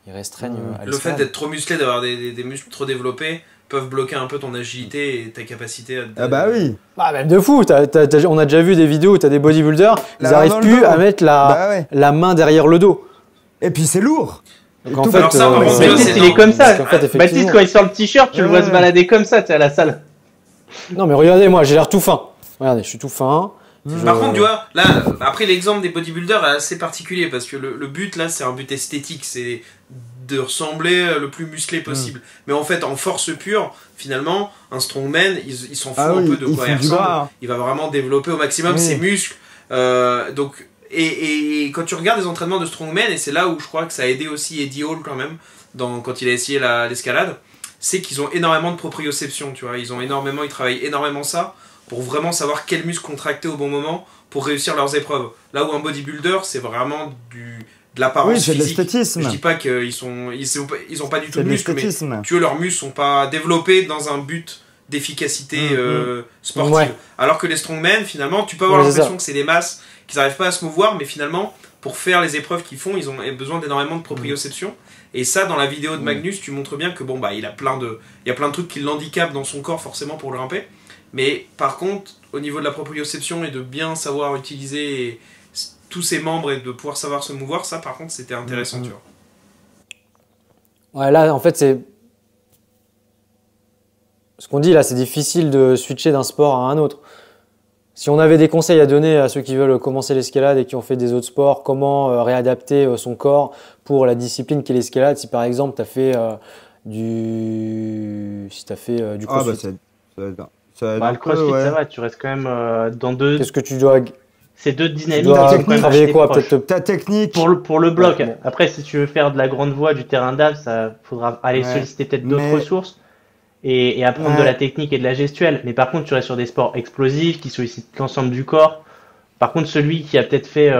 Le fait d'être trop musclé, d'avoir des muscles trop développés, peuvent bloquer un peu ton agilité et ta capacité à... Ah bah oui. Bah même de fou, on a déjà vu des vidéos où tu as des bodybuilders, ils n'arrivent plus à mettre la main derrière le dos. Et puis c'est lourd. En fait, Baptiste il est comme ça. Baptiste quand il sort le t-shirt, tu le vois se balader comme ça, tu es à la salle. Non mais regardez, moi j'ai l'air tout fin. Regardez, je suis tout fin. Par contre, tu vois, là, après l'exemple des bodybuilders est assez particulier parce que le but là, c'est un but esthétique, c'est de ressembler le plus musclé possible. Mais en fait, en force pure, finalement, un strongman, il s'en fout un peu de quoi il ressemble. Il va vraiment développer au maximum ses muscles. Donc, et quand tu regardes les entraînements de strongman, et c'est là où je crois que ça a aidé aussi Eddie Hall quand même, quand il a essayé l'escalade, c'est qu'ils ont énormément de proprioception, tu vois. Ils travaillent énormément ça pour vraiment savoir quels muscles contracter au bon moment pour réussir leurs épreuves. Là où un bodybuilder, c'est vraiment de l'apparence physique. De l'esthétisme. Je dis pas qu'ils ont pas du tout de muscles, mais tu vois, leurs muscles sont pas développés dans un but d'efficacité sportive. Ouais. Alors que les strongmen, finalement, tu peux avoir l'impression que c'est des masses, qu'ils n'arrivent pas à se mouvoir, mais finalement, pour faire les épreuves qu'ils font, ils ont besoin d'énormément de proprioception. Et ça, dans la vidéo de Magnus, tu montres bien que bon, bah, il y a plein de trucs qui l'handicapent dans son corps, forcément, pour le grimper. Mais par contre, au niveau de la proprioception et de bien savoir utiliser tous ses membres et de pouvoir savoir se mouvoir, ça par contre c'était intéressant, tu vois. Ouais, là en fait c'est ce qu'on dit là, c'est difficile de switcher d'un sport à un autre. Si on avait des conseils à donner à ceux qui veulent commencer l'escalade et qui ont fait des autres sports, comment réadapter son corps pour la discipline qu'est l'escalade, si par exemple tu as fait du crossfit. Le crossfit, ça va, tu restes quand même dans deux. Qu'est-ce que tu dois. C'est deux dynamiques. Tu dois travailler quoi, peut-être ta technique. Pour le bloc. Ouais, bon. Après, si tu veux faire de la grande voie, du terrain d'âme, ça faudra aller solliciter peut-être d'autres ressources et apprendre de la technique et de la gestuelle. Mais par contre, tu restes sur des sports explosifs qui sollicitent l'ensemble du corps. Par contre, celui qui a peut-être fait,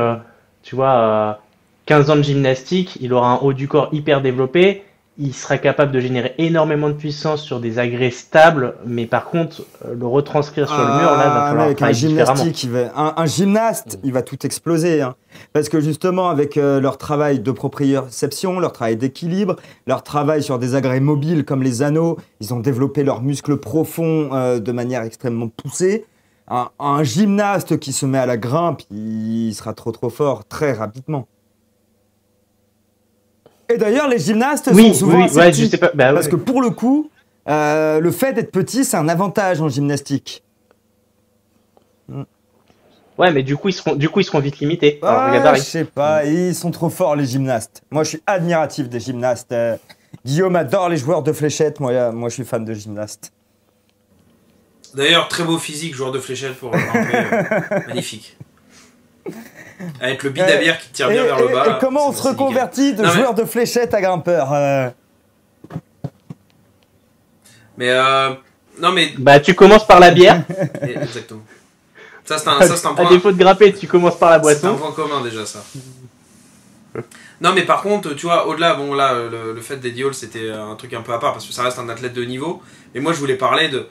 15 ans de gymnastique, il aura un haut du corps hyper développé. Il sera capable de générer énormément de puissance sur des agrès stables, mais par contre, le retranscrire sur le mur, là, il va falloir travailler différemment. Un gymnaste, il va tout exploser. Hein. Parce que justement, avec leur travail de proprioception, leur travail d'équilibre, leur travail sur des agrès mobiles comme les anneaux, ils ont développé leurs muscles profonds de manière extrêmement poussée. Un gymnaste qui se met à la grimpe, il sera trop fort très rapidement. Et d'ailleurs, les gymnastes sont souvent assez petits, je sais pas. parce que pour le coup, le fait d'être petit, c'est un avantage en gymnastique. Ouais, mais du coup, ils seront vite limités. Je sais pas, ils sont trop forts les gymnastes. Moi, je suis admiratif des gymnastes. Guillaume adore les joueurs de fléchettes. Moi, je suis fan de gymnastes. D'ailleurs, très beau physique, joueur de fléchettes pour grimper, magnifique. Avec le bide à bière qui tire bien vers le bas. Et comment on se reconvertit de joueur de fléchettes à grimpeur Non mais... Bah tu commences par la bière. Exactement. Ça c'est un point... À défaut de grimper, tu commences par la boisson. C'est un point commun déjà ça. Non mais par contre, tu vois, au-delà, bon là, le fait d'Eddie Hall c'était un truc un peu à part parce que ça reste un athlète de niveau. Mais moi je voulais parler de...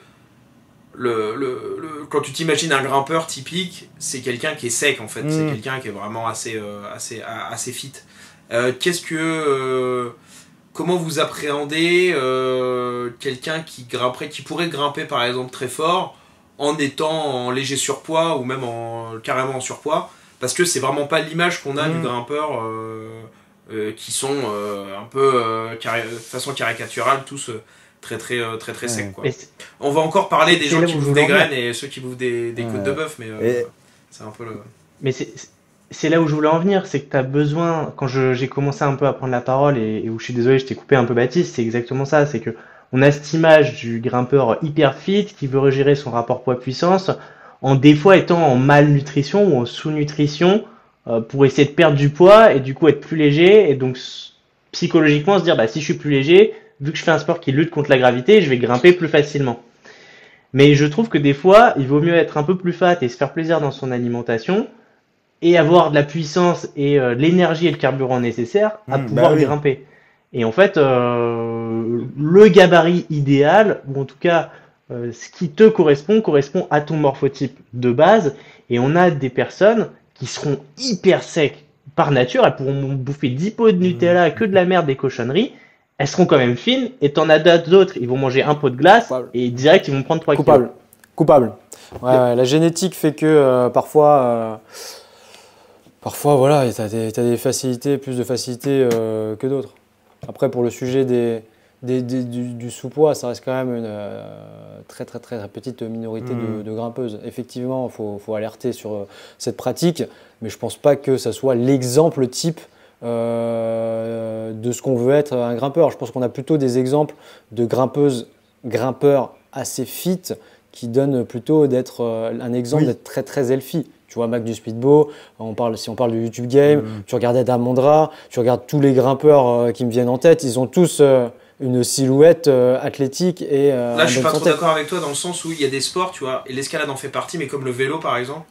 quand tu t'imagines un grimpeur typique, c'est quelqu'un qui est sec en fait, c'est quelqu'un qui est vraiment assez fit. Comment vous appréhendez quelqu'un qui pourrait grimper par exemple très fort en étant en léger surpoids ou même carrément en surpoids, parce que c'est vraiment pas l'image qu'on a du grimpeur qui sont un peu de façon caricaturale tous très sec quoi. On va encore parler des gens qui bouffent des graines et ceux qui bouffent des côtes de bœuf, mais c'est un peu le... Mais c'est là où je voulais en venir, c'est que tu as besoin, quand j'ai commencé un peu à prendre la parole et où je suis désolé, je t'ai coupé un peu Baptiste, c'est exactement ça, c'est que on a cette image du grimpeur hyper fit qui veut gérer son rapport poids-puissance en des fois étant en malnutrition ou en sous-nutrition pour essayer de perdre du poids et du coup être plus léger et donc psychologiquement se dire si je suis plus léger, vu que je fais un sport qui lutte contre la gravité, je vais grimper plus facilement. Mais je trouve que des fois, il vaut mieux être un peu plus fat et se faire plaisir dans son alimentation et avoir de la puissance et l'énergie et le carburant nécessaire à pouvoir grimper. Et en fait, le gabarit idéal, ou en tout cas ce qui te correspond à ton morphotype de base. Et on a des personnes qui seront hyper secs par nature, elles pourront bouffer 10 pots de Nutella, que de la merde, des cochonneries. Elles seront quand même fines, et t'en as d'autres, ils vont manger un pot de glace, et direct, ils vont prendre 3 kilos. Coupable. Ouais, la génétique fait que parfois, voilà, t'as des facilités, plus de facilités que d'autres. Après, pour le sujet du sous-poids, ça reste quand même une très petite minorité de grimpeuses. Effectivement, il faut alerter sur cette pratique, mais je ne pense pas que ça soit l'exemple type de ce qu'on veut être un grimpeur. Je pense qu'on a plutôt des exemples de grimpeurs assez fit qui donnent plutôt d'être un exemple d'être très healthy. Tu vois, Mac du Speedbow, si on parle du YouTube Game, tu regardes Adam Mondra, tu regardes tous les grimpeurs qui me viennent en tête, ils ont tous une silhouette athlétique et là, je suis pas trop d'accord avec toi dans le sens où il y a des sports, tu vois, et l'escalade en fait partie, mais comme le vélo par exemple,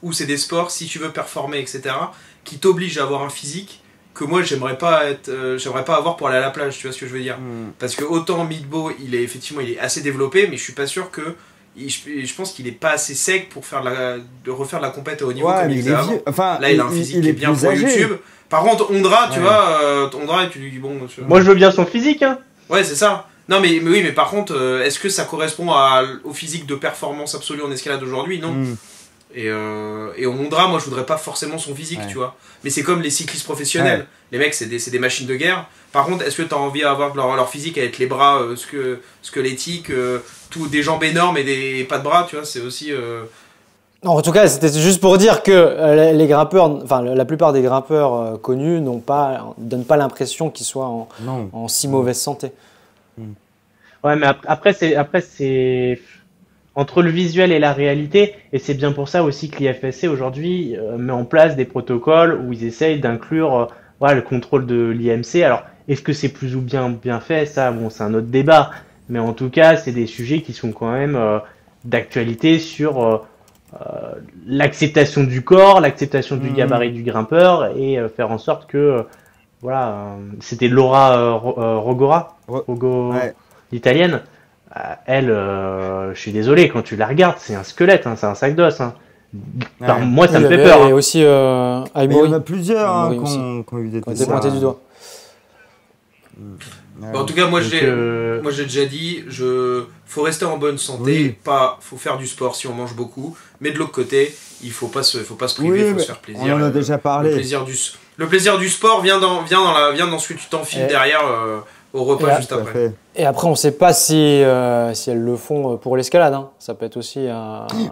où c'est des sports, si tu veux performer, etc., qui t'obligent à avoir un physique que moi j'aimerais pas avoir pour aller à la plage, tu vois ce que je veux dire. Parce que autant Midbo, il est assez développé, mais je suis pas sûr que je pense qu'il est pas assez sec pour refaire de la compète à haut niveau comme il faisait avant. Enfin, là, il a un physique qui est bien pour YouTube. Par contre, Ondra, tu vois, Ondra, tu lui dis bon. Moi, je veux bien son physique, hein. Ouais, c'est ça. Non, mais par contre, est-ce que ça correspond au physique de performance absolue en escalade aujourd'hui? Non. Et Ondra, moi, je voudrais pas forcément son physique, tu vois. Mais c'est comme les cyclistes professionnels. Les mecs, c'est des machines de guerre. Par contre, est-ce que tu as envie d'avoir leur physique avec les bras squelettiques, des jambes énormes et pas de bras, tu vois, c'est aussi... Non, en tout cas, c'était juste pour dire que les grimpeurs, enfin la plupart des grimpeurs connus donnent pas l'impression qu'ils soient en si mauvaise santé. Ouais, mais après c'est entre le visuel et la réalité, et c'est bien pour ça aussi que l'IFSC aujourd'hui met en place des protocoles où ils essayent d'inclure voilà, le contrôle de l'IMC. Alors, est-ce que c'est plus ou bien fait? Ça, bon, c'est un autre débat. Mais en tout cas, c'est des sujets qui sont quand même d'actualité sur l'acceptation du corps, l'acceptation du gabarit du grimpeur, et faire en sorte que, voilà, c'était Laura Rogora, Ouais. l'italienne. Elle, je suis désolé, quand tu la regardes, c'est un squelette, hein, c'est un sac d'os. Hein. Enfin, Ouais. moi, ça Oui, me il y fait avait- peur. Il y a Hein. aussi Mais il y Aymori, en a plusieurs Aymori qui aussi. ont eu des qui ont été pointés du doigt. Ouais. Bah, en tout cas, moi Donc, j'ai déjà dit, faut rester en bonne santé, Oui. faut faire du sport si on mange beaucoup, mais de l'autre côté, il faut pas se priver, Oui, faut mais se faire plaisir. on en a déjà Le parlé. plaisir du sport vient dans ce que tu t'enfiles Et- derrière au repas et- juste Tout à après. fait. Et après, on ne sait pas si elles le font pour l'escalade. Hein. Ça peut être aussi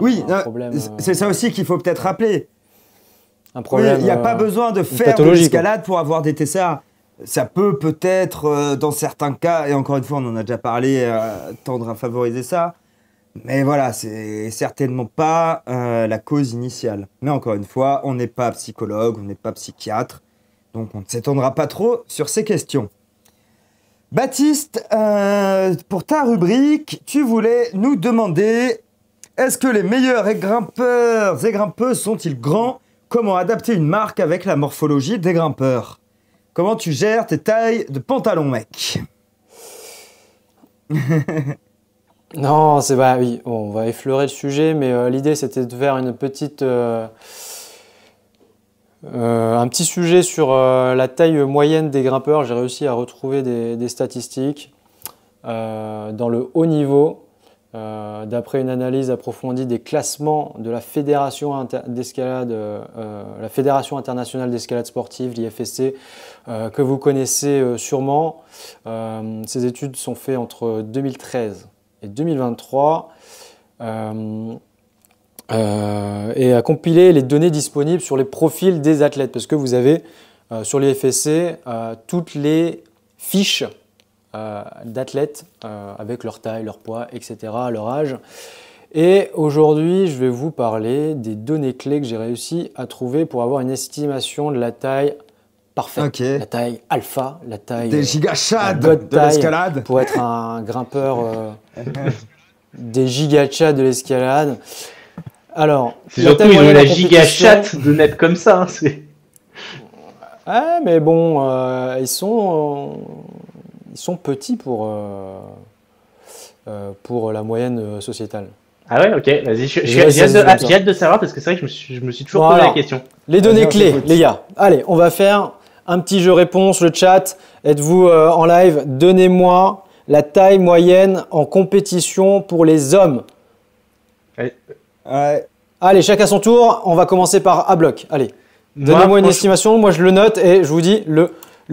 Oui, un problème. c'est ça aussi qu'il faut peut-être rappeler. Un Oui, problème. il n'y a pas besoin de faire de pathologie, l'escalade pour avoir des TCA. Ça peut peut-être, dans certains cas, et encore une fois, on en a déjà parlé, tendre à favoriser ça. Mais voilà, c'est certainement pas la cause initiale. Mais encore une fois, on n'est pas psychologue, on n'est pas psychiatre, donc on ne s'étendra pas trop sur ces questions. Baptiste, pour ta rubrique, tu voulais nous demander est-ce que les meilleurs grimpeurs et grimpeuses sont-ils grands? Comment adapter une marque avec la morphologie des grimpeurs? Comment tu gères tes tailles de pantalon, mec? Non, c'est bah oui, on va effleurer le sujet, mais l'idée c'était de faire une petite, un petit sujet sur la taille moyenne des grimpeurs. J'ai réussi à retrouver des statistiques dans le haut niveau, d'après une analyse approfondie des classements de la Fédération d'escalade, la Fédération internationale d'escalade sportive, l'IFSC, que vous connaissez sûrement. Ces études sont faites entre 2013 et 2023 et à compiler les données disponibles sur les profils des athlètes parce que vous avez sur l'IFSC toutes les fiches d'athlètes avec leur taille, leur poids, etc., leur âge. Et aujourd'hui, je vais vous parler des données clés que j'ai réussi à trouver pour avoir une estimation de la taille parfaite. Ok. La taille alpha, la taille Des gigachades la bonne de taille l'escalade. pour être un grimpeur des gigachats de l'escalade. Alors, C'est la surtout, taille ils ont moyenne la en compétition- giga-chatte de naître comme ça. Hein, Ah, mais bon, ils sont petits pour la moyenne sociétale. Ah ouais, ok, vas-y, Ouais, j'ai hâte de savoir parce que c'est vrai que je me suis toujours posé Voilà. la question. Les données Vas-y, on clés, t'écoute. les gars. Allez, on va faire un petit jeu réponse, le chat. Êtes-vous en live? Donnez-moi la taille moyenne en compétition pour les hommes. Ouais. Allez, chacun son tour. On va commencer par A-Bloc. Allez, Moi, donnez-moi une franchement- estimation. Moi, je le note et je vous dis le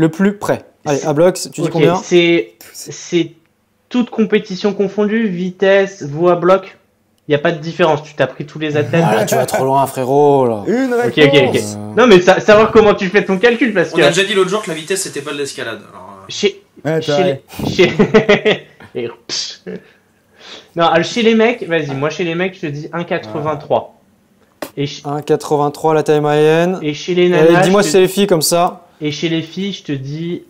plus près. Allez, A-Bloc, tu dis Ok, combien? c'est toute compétition confondue, vitesse, voie bloc. Il n'y a pas de différence. Tu t'as pris tous les athlètes. Ah là, tu vas trop loin, frérot. Là. Une Ok, réponse. ok, ok. Non, mais savoir comment tu fais ton calcul parce On que a déjà dit l'autre jour que la vitesse c'était pas de l'escalade. Alors, chez, Ouais, t'as chez les, Et pss. Non, alors, chez les mecs, vas-y, moi chez les mecs, je te dis 1,83. Et, 1,83 la taille moyenne. et chez les Allez, nanas, dis-moi si je c'est les filles comme ça. et chez les filles, je te dis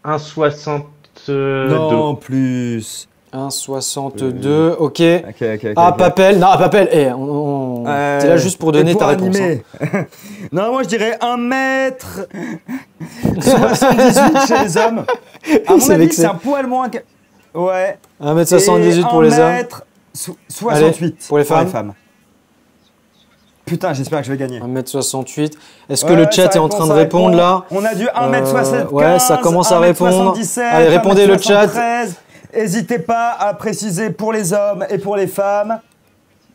1,62. Non, plus. 1,62, ok. Ok. Ah, Papel, non, Papel, t'es là juste pour donner Et ta réponse. Hein. animer. Non, moi je dirais 1m78 chez les hommes. À mon C'est avis, vexé. c'est un poil moins que... Ouais. 1m78 pour les hommes. 1m68 Allez, pour les femmes. Putain, j'espère que je vais gagner. 1m68. Est-ce que Ouais, le ça chat est en répond, train de ça répondre répond. là? On a du 1m75. Ouais, ça commence à répondre. 1m77, Allez, répondez le chat. 1m73. N'hésitez pas à préciser pour les hommes et pour les femmes.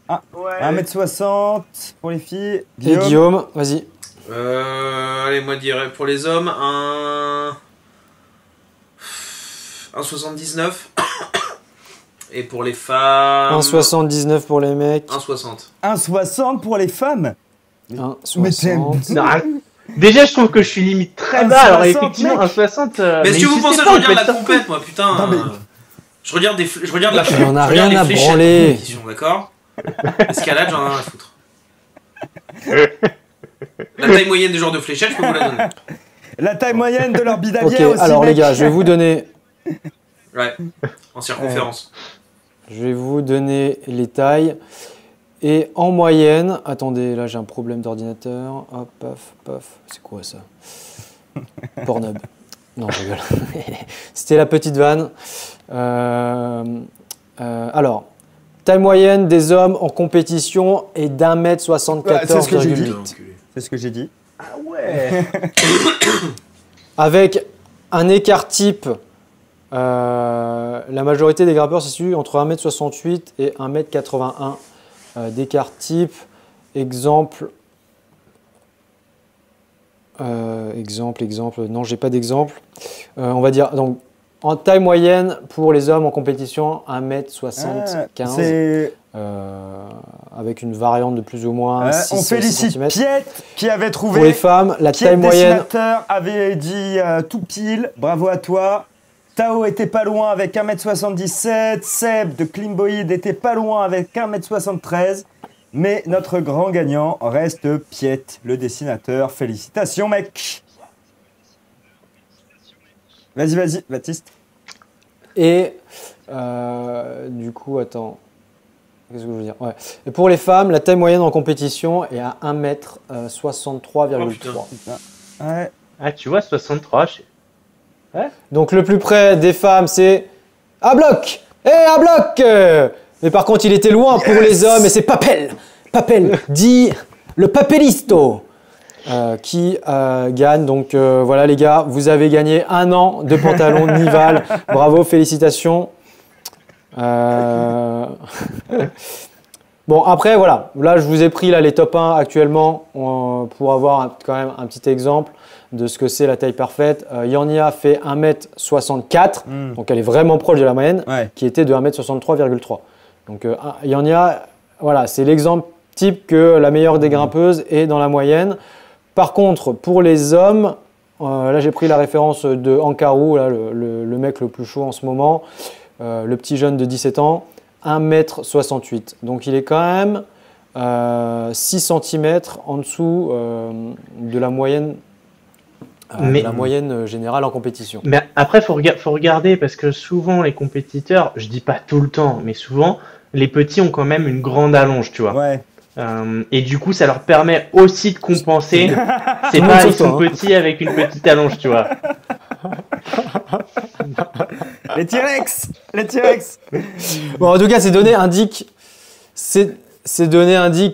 1m60 pour les filles. Et Guillaume, vas-y. allez, moi je dirais pour les hommes un 79. Et pour les femmes... 1,79 pour les mecs. 1,60. 1,60 pour les femmes. Mais 1,60. Non, déjà, je trouve que je suis limite très bas. Alors, effectivement, 1,60. Mais si vous pensez que je regarde la compète, moi, putain. Non, mais- Je regarde la Mais on a je regarde rien à les fléchettes branler. de compétition, d'accord. Escalade, j'en ai rien à foutre. La taille moyenne des joueurs de fléchettes, je peux vous la donner. La taille moyenne de leur Ok, bidalier aussi. alors les mec. gars, je vais vous donner Ouais, en circonférence. les tailles. Et en moyenne, attendez, là j'ai un problème d'ordinateur. Hop, paf, paf. C'est quoi ça? Pornhub. Non, je rigole. C'était la petite vanne. Alors, taille moyenne des hommes en compétition est d'1,74 c'est ce que j'ai dit. 1,74,8. C'est ce que j'ai dit. Ah ouais. Avec un écart type, la majorité des grimpeurs se situent entre 1,68 m et 1,81 m d'écart type. Exemple, non, j'ai pas d'exemple. On va dire, donc, en taille moyenne pour les hommes en compétition, 1,75 m. C'est- Avec une variante de plus ou moins 6 on félicite cm. Piet qui avait trouvé. Pour les femmes, la Piet taille moyenne. dessinateur avait dit tout pile. Bravo à toi. Tao était pas loin avec 1,77 m. Seb de Klimboïd était pas loin avec 1,73 m. Mais notre grand gagnant reste Piet, le dessinateur. Félicitations, mec. Vas-y, Baptiste. Et du coup, attends. Qu'est-ce que je veux dire? Ouais. Et pour les femmes, la taille moyenne en compétition est à 1,63,3 m. Ouais. Ah, tu vois, 63. Donc le plus près des femmes, c'est à bloc. À bloc. Mais par contre, il était loin pour les hommes et c'est Papel, dit le Papelisto, qui gagne. Donc voilà les gars, vous avez gagné 1 an de pantalon Nival. Bravo, félicitations. Bon après voilà, là je vous ai pris là, les top 1 actuellement pour avoir quand même un petit exemple de ce que c'est la taille parfaite. Yania fait 1,64 m, donc elle est vraiment proche de la moyenne, Ouais. qui était de 1,63,3 m. Donc Yania, voilà, c'est l'exemple type que la meilleure des grimpeuses est dans la moyenne. Par contre, pour les hommes, là j'ai pris la référence de Ankarou, là, le mec le plus chaud en ce moment, le petit jeune de 17 ans, 1,68 m. Donc il est quand même 6 cm en dessous de la moyenne. Mais- De la moyenne générale en compétition. Mais après, faut regarder parce que souvent les compétiteurs, je dis pas tout le temps, mais souvent les petits ont quand même une grande allonge, tu vois. Ouais. Et du coup, ça leur permet aussi de compenser. C'est Tout le monde pas sauf ils sont toi, hein. petits avec une petite allonge, tu vois. Les T-Rex. Les T-Rex. Bon, en tout cas, ces données indiquent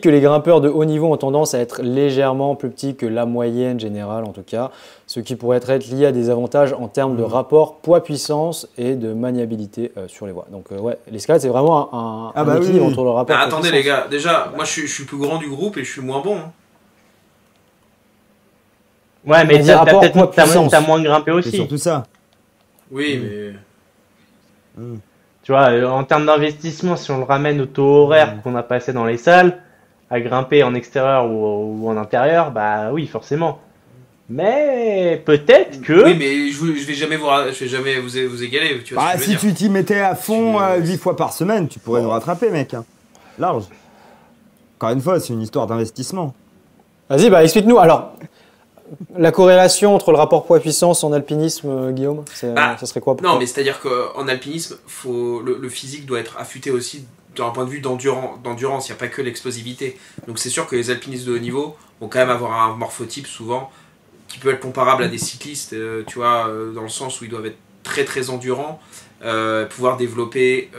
que les grimpeurs de haut niveau ont tendance à être légèrement plus petits que la moyenne générale, en tout cas, ce qui pourrait être lié à des avantages en termes de rapport poids-puissance et de maniabilité sur les voies. Donc, ouais, l'escalade, c'est vraiment un Ah bah équilibre oui. entre le rapport. Bah, attendez les poids-puissance. gars, déjà, moi je suis le plus grand du groupe et je suis le moins bon. Hein. Ouais, mais On dit t'as rapport peut-être poids-puissance. t'as moins grimpé C'est aussi. surtout ça. Oui, mais... Tu vois, en termes d'investissement, si on le ramène au taux horaire qu'on a passé dans les salles, à grimper en extérieur ou en intérieur, bah oui, forcément. Mais peut-être que. Oui, mais je vais jamais vous égaler, tu vois Bah, ce que je si veux dire. tu t'y mettais à fond Tu- 8 fois par semaine, tu pourrais nous rattraper, mec. Hein. Large. Encore une fois, c'est une histoire d'investissement. Vas-y, bah, explique-nous. Alors, la corrélation entre le rapport poids-puissance en alpinisme, Guillaume, Bah, ça serait quoi pour Non, toi mais c'est-à-dire qu'en alpinisme, le physique doit être affûté aussi d'un point de vue d'endurance, il n'y a pas que l'explosivité. Donc c'est sûr que les alpinistes de haut niveau vont quand même avoir un morphotype souvent qui peut être comparable à des cyclistes, tu vois, dans le sens où ils doivent être très très endurants, pouvoir développer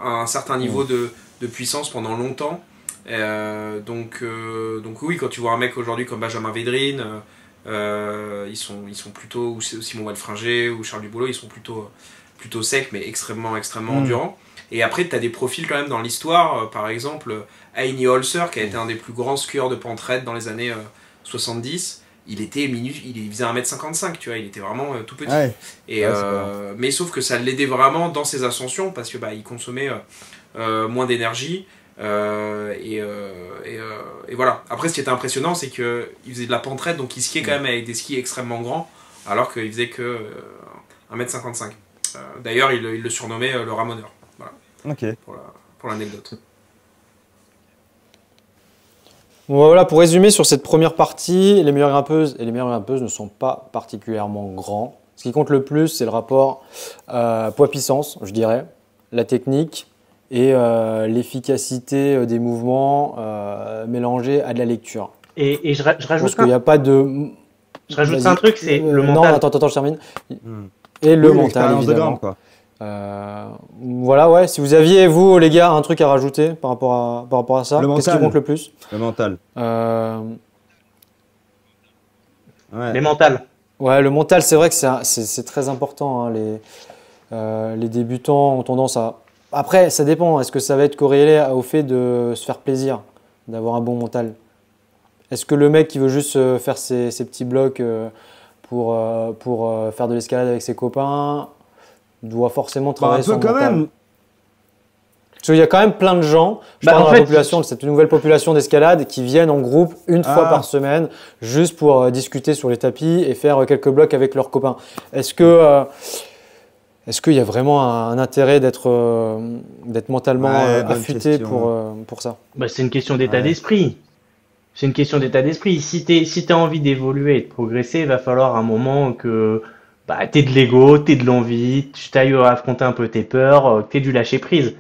un certain niveau de puissance pendant longtemps. Donc oui, quand tu vois un mec aujourd'hui comme Benjamin Védrine, ils sont plutôt, ou Simon Walfringer ou Charles Duboulot, ils sont plutôt secs mais extrêmement endurants. Et après tu as des profils quand même dans l'histoire, par exemple Heini Holzer qui a été un des plus grands skieurs de pente raide dans les années 70. il faisait 1m55, tu vois, il était vraiment tout petit. Ouais. Et, Ouais, mais sauf que ça l'aidait vraiment dans ses ascensions parce que il consommait moins d'énergie. Et voilà. Après, ce qui était impressionnant, c'est qu'il faisait de la pente raide, donc il skiait quand même avec des skis extrêmement grands, alors qu'il faisait que 1m55. D'ailleurs, il le surnommait le ramoneur. Voilà. Ok. Pour l'anecdote. Bon, voilà, pour résumer sur cette première partie, les meilleures grimpeuses et les meilleures grimpeuses ne sont pas particulièrement grands. Ce qui compte le plus, c'est le rapport poids-puissance, je dirais, la technique et l'efficacité des mouvements mélangés à de la lecture. Et je Je pense rajoute qu'il n'y a pas de... je rajoute Vas-y. un truc, c'est le Non, mental. attends, je termine. Et le Oui, mental, l'expérience de évidemment. grimpe, quoi. Voilà, ouais. Si vous aviez, vous, les gars, un truc à rajouter par rapport à ça, Le qu'est-ce qui mental. compte le plus? Le mental. Ouais. Les mentales. Ouais, le mental, c'est vrai que c'est très important, hein. Les débutants ont tendance à... Après, ça dépend. Est-ce que ça va être corrélé au fait de se faire plaisir, d'avoir un bon mental? Est-ce que le mec qui veut juste faire ses petits blocs pour faire de l'escalade avec ses copains doit forcément Bah, travailler un peu son quand mental? même. Parce qu'il y a quand même plein de gens, je Bah, parle en de la fait, population, de cette nouvelle population d'escalade qui viennent en groupe une fois Ah. par semaine juste pour discuter sur les tapis et faire quelques blocs avec leurs copains. Est-ce qu'il y a vraiment un intérêt d'être mentalement Ouais, bonne affûté question. pour ça? Bah, c'est une question d'état Ouais. d'esprit. C'est une question d'état d'esprit. Si t'as envie d'évoluer et de progresser, il va falloir un moment que t'aies de l'ego, t'aies de l'envie, tu t'ailles affronter un peu tes peurs, que t'aies du lâcher prise.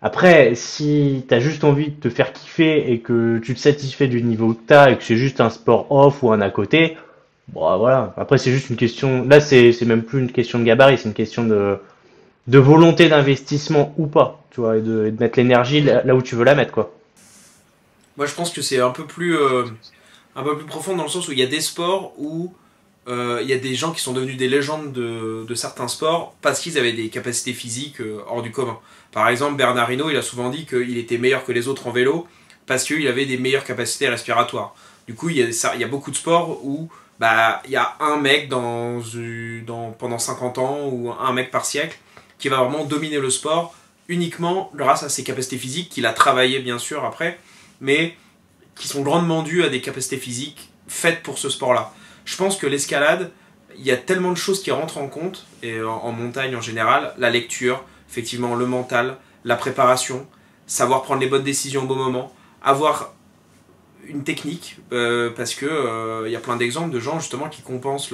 Après, si t'as juste envie de te faire kiffer et que tu te satisfais du niveau que t'as et que c'est juste un sport off ou un à côté, bon voilà. Après, c'est juste une question. Là, c'est même plus une question de gabarit, c'est une question de volonté d'investissement ou pas, tu vois, et de mettre l'énergie là où tu veux la mettre, quoi. Moi, je pense que c'est un peu plus profond dans le sens où il y a des sports où il y a des gens qui sont devenus des légendes de certains sports parce qu'ils avaient des capacités physiques hors du commun. Par exemple, Bernard Hinault, il a souvent dit qu'il était meilleur que les autres en vélo parce qu'il avait des meilleures capacités respiratoires. Du coup, il y a beaucoup de sports où il y a un mec pendant 50 ans ou un mec par siècle qui va vraiment dominer le sport uniquement grâce à ses capacités physiques qu'il a travaillé bien sûr après, mais qui sont grandement dues à des capacités physiques faites pour ce sport-là. Je pense que l'escalade, il y a tellement de choses qui rentrent en compte, et en montagne en général, la lecture, effectivement le mental, la préparation, savoir prendre les bonnes décisions au bon moment, avoir une technique, parce que il y a plein d'exemples de gens justement qui compensent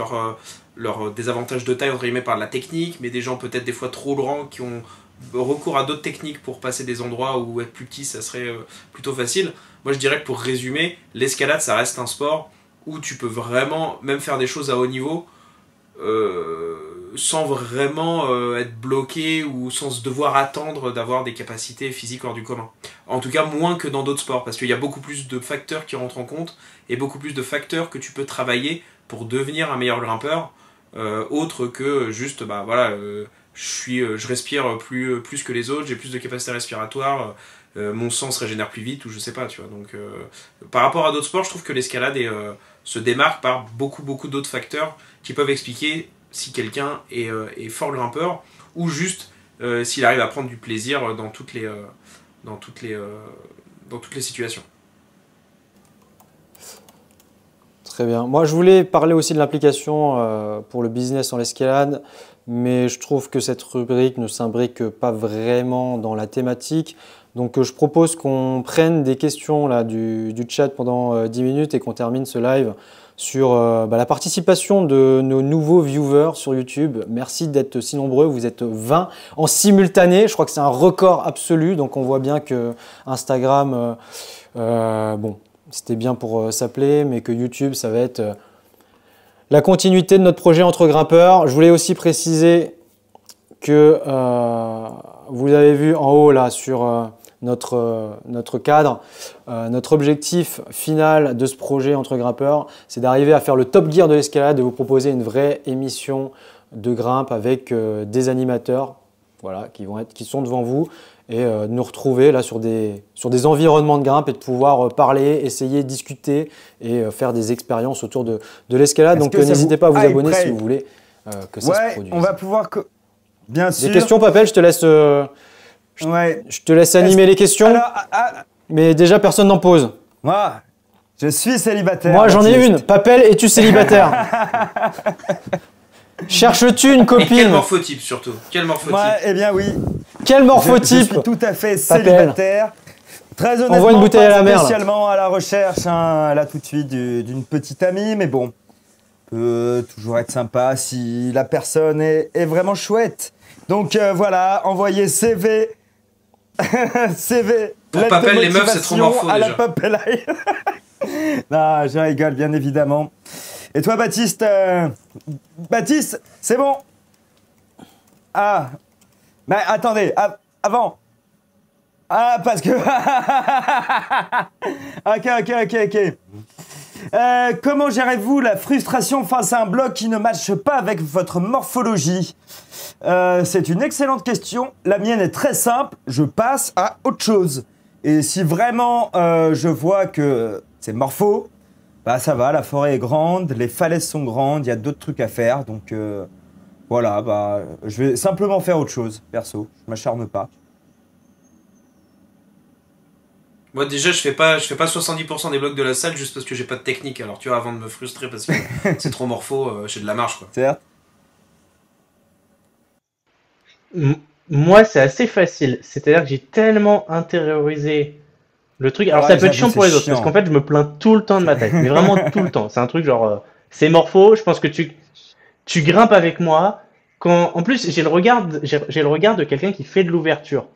leur désavantage de taille entre guillemets par la technique, mais des gens peut-être des fois trop grands qui ont recours à d'autres techniques pour passer des endroits où être plus petit ça serait plutôt facile. Moi je dirais que pour résumer, l'escalade ça reste un sport où tu peux vraiment même faire des choses à haut niveau sans vraiment être bloqué ou sans devoir attendre d'avoir des capacités physiques hors du commun. En tout cas moins que dans d'autres sports parce qu'il y a beaucoup plus de facteurs qui rentrent en compte et beaucoup plus de facteurs que tu peux travailler pour devenir un meilleur grimpeur autre que juste je respire plus que les autres, j'ai plus de capacité respiratoire, mon sang se régénère plus vite ou je sais pas, tu vois. Donc par rapport à d'autres sports, je trouve que l'escalade se démarque par beaucoup d'autres facteurs qui peuvent expliquer si quelqu'un est fort grimpeur ou juste s'il arrive à prendre du plaisir dans toutes les situations. Très bien. Moi, je voulais parler aussi de l'implication pour le business en escalade, mais je trouve que cette rubrique ne s'imbrique pas vraiment dans la thématique. Donc, je propose qu'on prenne des questions là, du chat pendant 10 minutes et qu'on termine ce live sur la participation de nos nouveaux viewers sur YouTube. Merci d'être si nombreux, vous êtes 20 en simultané. Je crois que c'est un record absolu, donc on voit bien que Instagram, c'était bien pour s'appeler, mais que YouTube, ça va être la continuité de notre projet entre grimpeurs. Je voulais aussi préciser que vous avez vu en haut là sur notre cadre, notre objectif final de ce projet entre grimpeurs, c'est d'arriver à faire le top gear de l'escalade, de vous proposer une vraie émission de grimpe avec des animateurs, voilà, qui sont devant vous et de nous retrouver là sur des environnements de grimpe et de pouvoir parler, essayer, discuter et faire des expériences autour de l'escalade. Donc n'hésitez pas à vous abonner si vous voulez que ça se produise. On va pouvoir... Bien sûr. Des questions, Papel, je te laisse, je te laisse animer les questions. Alors, mais déjà, personne n'en pose. Moi, je suis célibataire. Moi, j'en ai une. Papel, es-tu célibataire? Cherches-tu une copine? Et quel morphotype surtout? Quel morphotype? Moi, eh bien oui. Quel morphotype? Je suis tout à fait célibataire. Très honnêtement, envoie une bouteille à la mer, spécialement à la recherche, là tout de suite, d'une petite amie, mais bon, peut toujours être sympa si la personne est vraiment chouette. Donc voilà, envoyez CV. CV. Pour Papel, les meufs, c'est trop morpho à déjà. la Papel. Non, je rigole, bien évidemment. Et toi, Baptiste Baptiste, c'est bon? Ah, mais attendez, avant. Ah, parce que... Ok. Comment gérez-vous la frustration face à un bloc qui ne matche pas avec votre morphologie? C'est une excellente question. La mienne est très simple. Je passe à autre chose. Et si vraiment je vois que c'est morpho, bah ça va, la forêt est grande, les falaises sont grandes, il y a d'autres trucs à faire. Donc voilà, bah je vais simplement faire autre chose, perso. Je m'acharne pas. Moi déjà je fais pas 70% des blocs de la salle juste parce que j'ai pas de technique. Alors tu vois, avant de me frustrer parce que c'est trop morpho, j'ai de la marge quoi. Certes. Moi, c'est assez facile. C'est-à-dire que j'ai tellement intériorisé le truc. Alors, ça peut être chiant pour les autres, parce qu'en fait, je me plains tout le temps de ma taille. Mais vraiment tout le temps. C'est un truc genre, c'est morpho. Je pense que tu grimpes avec moi. En plus, j'ai le regard de quelqu'un qui fait de l'ouverture.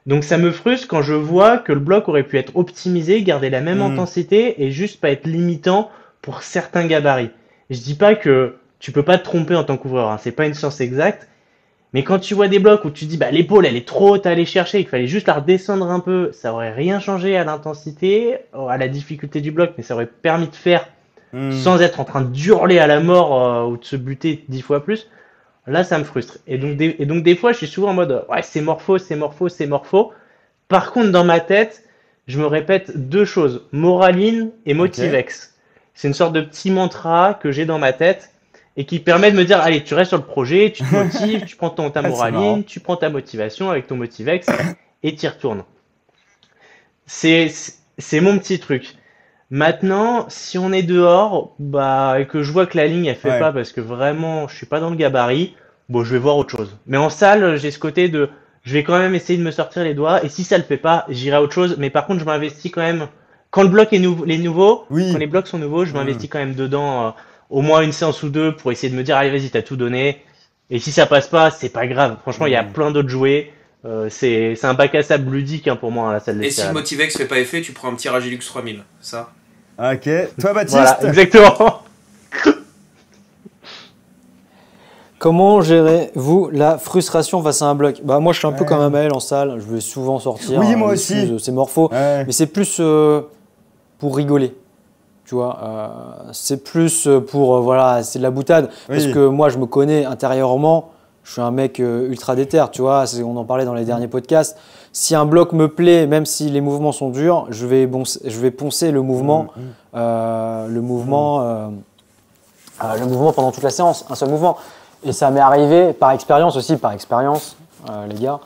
Donc, ça me frustre quand je vois que le bloc aurait pu être optimisé, garder la même intensité et juste pas être limitant pour certains gabarits. Je dis pas que tu peux pas te tromper en tant qu'ouvreur, hein. C'est pas une science exacte. Mais quand tu vois des blocs où tu dis bah l'épaule elle est trop haute à aller chercher, qu'il fallait juste la redescendre un peu, ça aurait rien changé à l'intensité, à la difficulté du bloc, mais ça aurait permis de faire sans être en train d'hurler à la mort ou de se buter 10 fois plus. Là ça me frustre. Et donc des fois je suis souvent en mode ouais c'est morpho, c'est morpho, c'est morpho. Par contre dans ma tête, je me répète deux choses, Moraline et Motivex. C'est une sorte de petit mantra que j'ai dans ma tête. Et qui permet de me dire, allez, tu restes sur le projet, tu te motives, tu prends ta moraline, tu prends ta motivation avec ton Motivex et tu y retournes. C'est mon petit truc. Maintenant, si on est dehors, bah, et que je vois que la ligne elle fait pas parce que vraiment je suis pas dans le gabarit, bon, je vais voir autre chose. Mais en salle, j'ai ce côté de, je vais quand même essayer de me sortir les doigts et si ça le fait pas, j'irai à autre chose. Mais par contre, je m'investis quand même. Quand le bloc est quand les blocs sont nouveaux, je m'investis quand même dedans. Au moins une séance ou deux pour essayer de me dire allez vas-y t'as tout donné et si ça passe pas c'est pas grave, franchement il y a plein d'autres jouets, c'est un bac à sable ludique hein, pour moi hein, la salle et si le Motivex fait pas effet tu prends un petit Ragilux 3000, ça. Ok, toi Baptiste. Voilà, exactement. Comment gérez-vous la frustration face à un bloc? Bah moi je suis un peu comme Amael en salle, je vais souvent sortir. Oui moi aussi. C'est morpho, mais c'est plus pour rigoler. Tu vois, c'est plus pour, voilà, c'est de la boutade. Parce que moi, je me connais intérieurement, je suis un mec ultra déter, tu vois, on en parlait dans les derniers podcasts. Si un bloc me plaît, même si les mouvements sont durs, je vais poncer le mouvement, le mouvement pendant toute la séance, un seul mouvement. Et ça m'est arrivé par expérience aussi, les gars,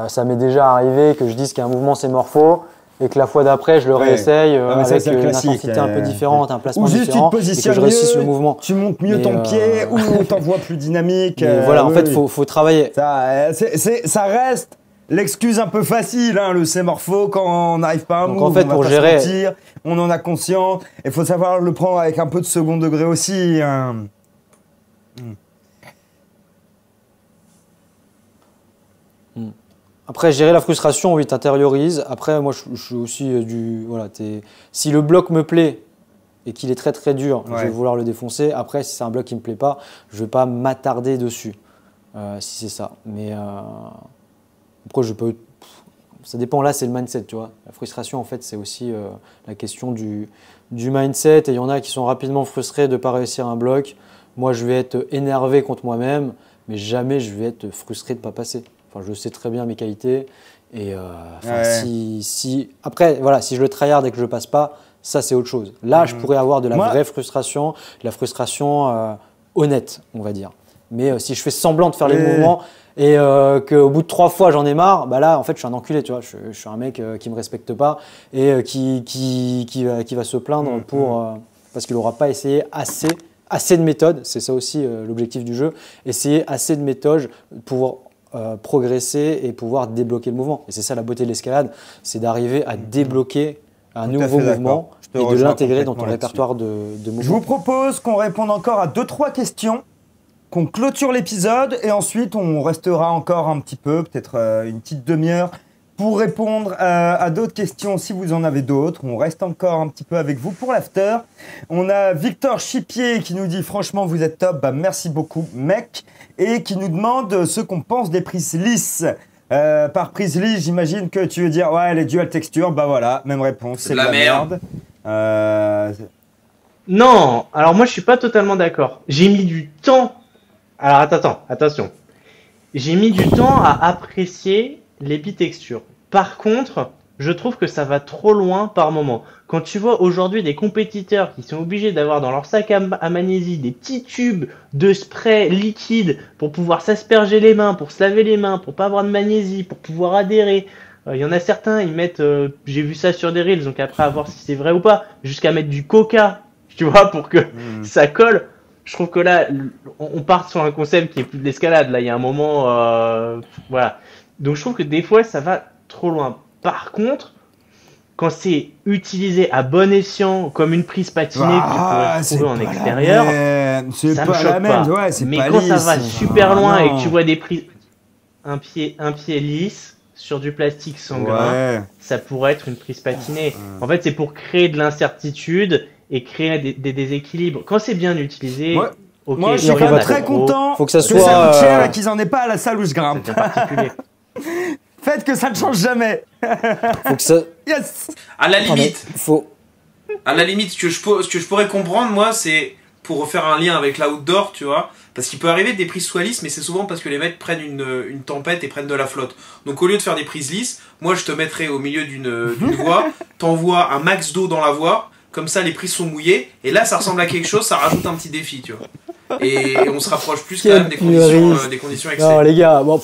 ça m'est déjà arrivé que je dise qu'un mouvement c'est morpho, et que la fois d'après, je le réessaye avec une intensité un peu différente, un placement différent, et que je réussisse le mouvement. Tu montes mieux ton pied ou on t'envoie plus dynamique. Voilà, en fait, faut travailler. Ça reste l'excuse un peu facile, hein, le c'est morpho, quand on n'arrive pas à un move, en fait, pour gérer, on en a conscience. Il faut savoir le prendre avec un peu de second degré aussi. Hein. Après, gérer la frustration, oui, t'intériorises. Après, moi, je suis aussi voilà, si le bloc me plaît et qu'il est très très dur, je vais vouloir le défoncer. Après, si c'est un bloc qui me plaît pas, je vais pas m'attarder dessus, si c'est ça. Mais après, ça dépend. Là, c'est le mindset, tu vois. La frustration, en fait, c'est aussi la question du mindset. Et il y en a qui sont rapidement frustrés de ne pas réussir un bloc. Moi, je vais être énervé contre moi-même, mais jamais je vais être frustré de ne pas passer. Enfin, je sais très bien mes qualités Et Ouais. après, voilà, si je le tryhard et que je passe pas, ça c'est autre chose. Là, je pourrais avoir de la vraie frustration, de la frustration honnête, on va dire. Mais si je fais semblant de faire les mouvements et qu'au bout de 3 fois j'en ai marre, bah là en fait je suis un enculé, tu vois. Je suis un mec qui me respecte pas et qui va se plaindre parce qu'il n'aura pas essayé assez de méthodes. C'est ça aussi l'objectif du jeu, essayer assez de méthodes pour progresser et pouvoir débloquer le mouvement. Et c'est ça la beauté de l'escalade, c'est d'arriver à débloquer un nouveau mouvement et de l'intégrer dans ton répertoire de mouvements. Je vous propose qu'on réponde encore à 2-3 questions, qu'on clôture l'épisode et ensuite on restera encore un petit peu, peut-être une petite demi-heure, pour répondre à d'autres questions si vous en avez d'autres. On reste encore un petit peu avec vous pour l'after. On a Victor Chipier qui nous dit franchement vous êtes top, bah, merci beaucoup mec, et qui nous demande ce qu'on pense des prises lisses. Par prise lisse, j'imagine que tu veux dire ouais les dual textures, bah voilà, même réponse, c'est de la merde. Non, alors moi je suis pas totalement d'accord. J'ai mis du temps. Alors attention. J'ai mis du temps à apprécier l'épitexture. Par contre, je trouve que ça va trop loin par moment. Quand tu vois aujourd'hui des compétiteurs qui sont obligés d'avoir dans leur sac à magnésie des petits tubes de spray liquide pour pouvoir s'asperger les mains, pour se laver les mains, pour pas avoir de magnésie, pour pouvoir adhérer. Il y en a certains, ils mettent, j'ai vu ça sur des reels, donc après à voir si c'est vrai ou pas, jusqu'à mettre du coca, tu vois, pour que ça colle. Je trouve que là, on part sur un concept qui est plus de l'escalade. Là, il y a un moment, voilà. Donc, je trouve que des fois, ça va trop loin. Par contre, quand c'est utilisé à bon escient, comme une prise patinée que tu pourrais trouver en extérieur, ça me choque pas. Ouais, mais pas quand lisse, ça va super loin non. et que tu vois des prises, un pied lisse sur du plastique sans grain, ça pourrait être une prise patinée. En fait, c'est pour créer de l'incertitude et créer des déséquilibres. Quand c'est bien utilisé, ok. Moi, je suis rien pas à très trop. content Faut que ça que soit, ça coûte cher et qu'ils en aient pas à la salle où je grimpe. C'est bien particulier. Faites que ça ne change jamais. Faut que ça. Yes. À la limite, Faut. ce que je pourrais comprendre, moi, c'est pour faire un lien avec l'outdoor, tu vois. Parce qu'il peut arriver que des prises soient lisses, mais c'est souvent parce que les mecs prennent une tempête et prennent de la flotte. Donc au lieu de faire des prises lisses, moi je te mettrais au milieu d'une voie, t'envoies un max d'eau dans la voie, comme ça les prises sont mouillées, et là ça ressemble à quelque chose, ça rajoute un petit défi, tu vois. Et on se rapproche plus quand même des conditions extrêmes. Non les gars, bon.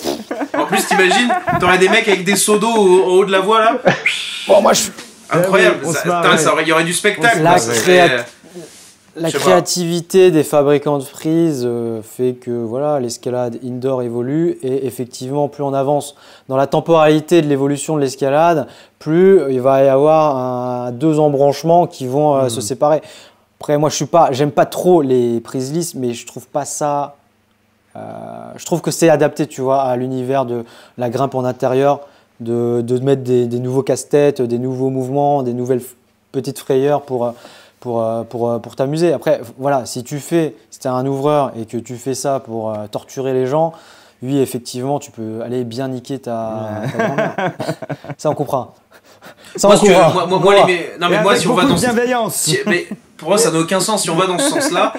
En plus t'imagines, t'aurais des mecs avec des seaux d'eau au haut de la voie là. Bon, moi je. Incroyable, il y aurait du spectacle. quoi, ça serait- La Je sais créativité des fabricants de prises fait que voilà, l'escalade indoor évolue et effectivement, plus on avance dans la temporalité de l'évolution de l'escalade, plus il va y avoir 2 embranchements qui vont se séparer. Après, moi, j'aime pas trop les prises lisses, mais je trouve pas ça. Je trouve que c'est adapté, tu vois, à l'univers de la grimpe en intérieur, de mettre des nouveaux casse-têtes, des nouveaux mouvements, des nouvelles petites frayeurs pour t'amuser. Après, voilà, si t'es un ouvreur et que tu fais ça pour torturer les gens, oui, effectivement, tu peux aller bien niquer ta grand-mère. Ça, on comprend. Ça, on comprend. Moi, si on va dans bienveillance. mais pour moi, ça n'a aucun sens. Si on va dans ce sens-là,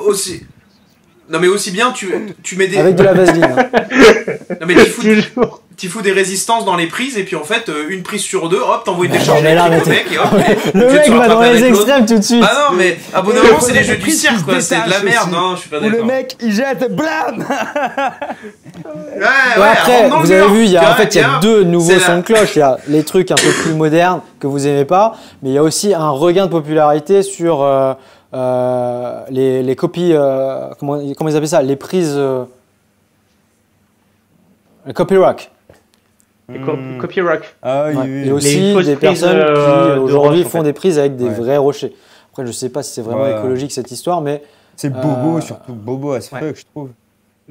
aussi. Non, mais aussi bien, tu mets des. Avec de la vaseline. Hein. Non, mais tu fous des résistances dans les prises, et puis en fait, une prise sur 2, hop, t'envoies une décharge électrique au mec, et hop. Le mec va dans les extrêmes tout de suite. Ah non, mais à bout d'un moment, c'est les jeux du cirque, quoi. C'est de la merde, non, je suis pas Où d'accord. le mec, il jette, blam. Ouais, Après, vous avez vu, il y a 2 nouveaux sons de la- cloche. Il y a les trucs un peu plus modernes que vous aimez pas, mais il y a aussi un regain de popularité sur les copies, comment ils appellent ça, les prises, les copy rock. Copy rock. Ah oui, Ouais. oui, Et oui. aussi fausses des prises, personnes de qui aujourd'hui roches, en font fait. des prises avec des Ouais. vrais rochers. Après, je sais pas si c'est vraiment Ouais. écologique cette histoire, mais C'est bobo, surtout bobo as fuck, je trouve.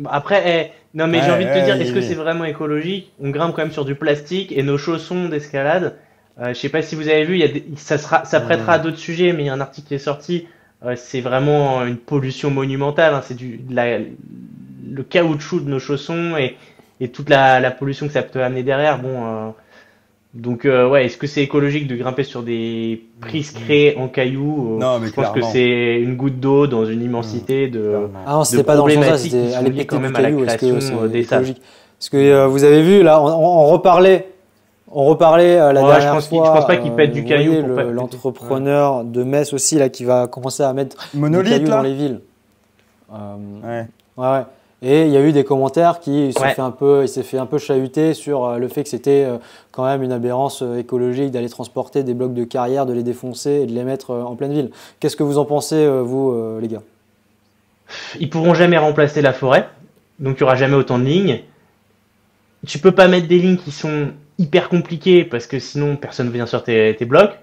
Après, non mais j'ai Ouais, envie de te dire, ouais, est-ce que oui. c'est vraiment écologique? On grimpe quand même sur du plastique et nos chaussons d'escalade. Je sais pas si vous avez vu, ça prêtera à d'autres sujets, mais il y a un article qui est sorti. C'est vraiment une pollution monumentale. Hein, c'est le caoutchouc de nos chaussons et toute la pollution que ça peut amener derrière. Bon, donc ouais, est-ce que c'est écologique de grimper sur des prises créées en cailloux? Non, mais je pense que clairement. c'est une goutte d'eau dans une immensité de. ah non, c'était pas dans le sens là, problématiques c'était qui à sont liées l'époque quand du même à la caillou. Est-ce que création, c'est des salles. écologique? Parce que vous avez vu là, on reparlait On reparlait la Ouais, dernière je fois. pense pas qu'il pète du vous caillou voyez, pour pas péter. l'entrepreneur de Metz aussi là qui va commencer à mettre du Monolith, caillou là dans les villes. Ouais. Ouais. Et il y a eu des commentaires qui Ouais. il s'est fait un peu chahuter sur le fait que c'était quand même une aberrance écologique d'aller transporter des blocs de carrière, de les défoncer et de les mettre en pleine ville. Qu'est-ce que vous en pensez, vous, les gars? Ils pourront jamais remplacer la forêt, donc il y aura jamais autant de lignes. Tu peux pas mettre des lignes qui sont hyper compliquées parce que sinon personne ne vient sur tes blocs.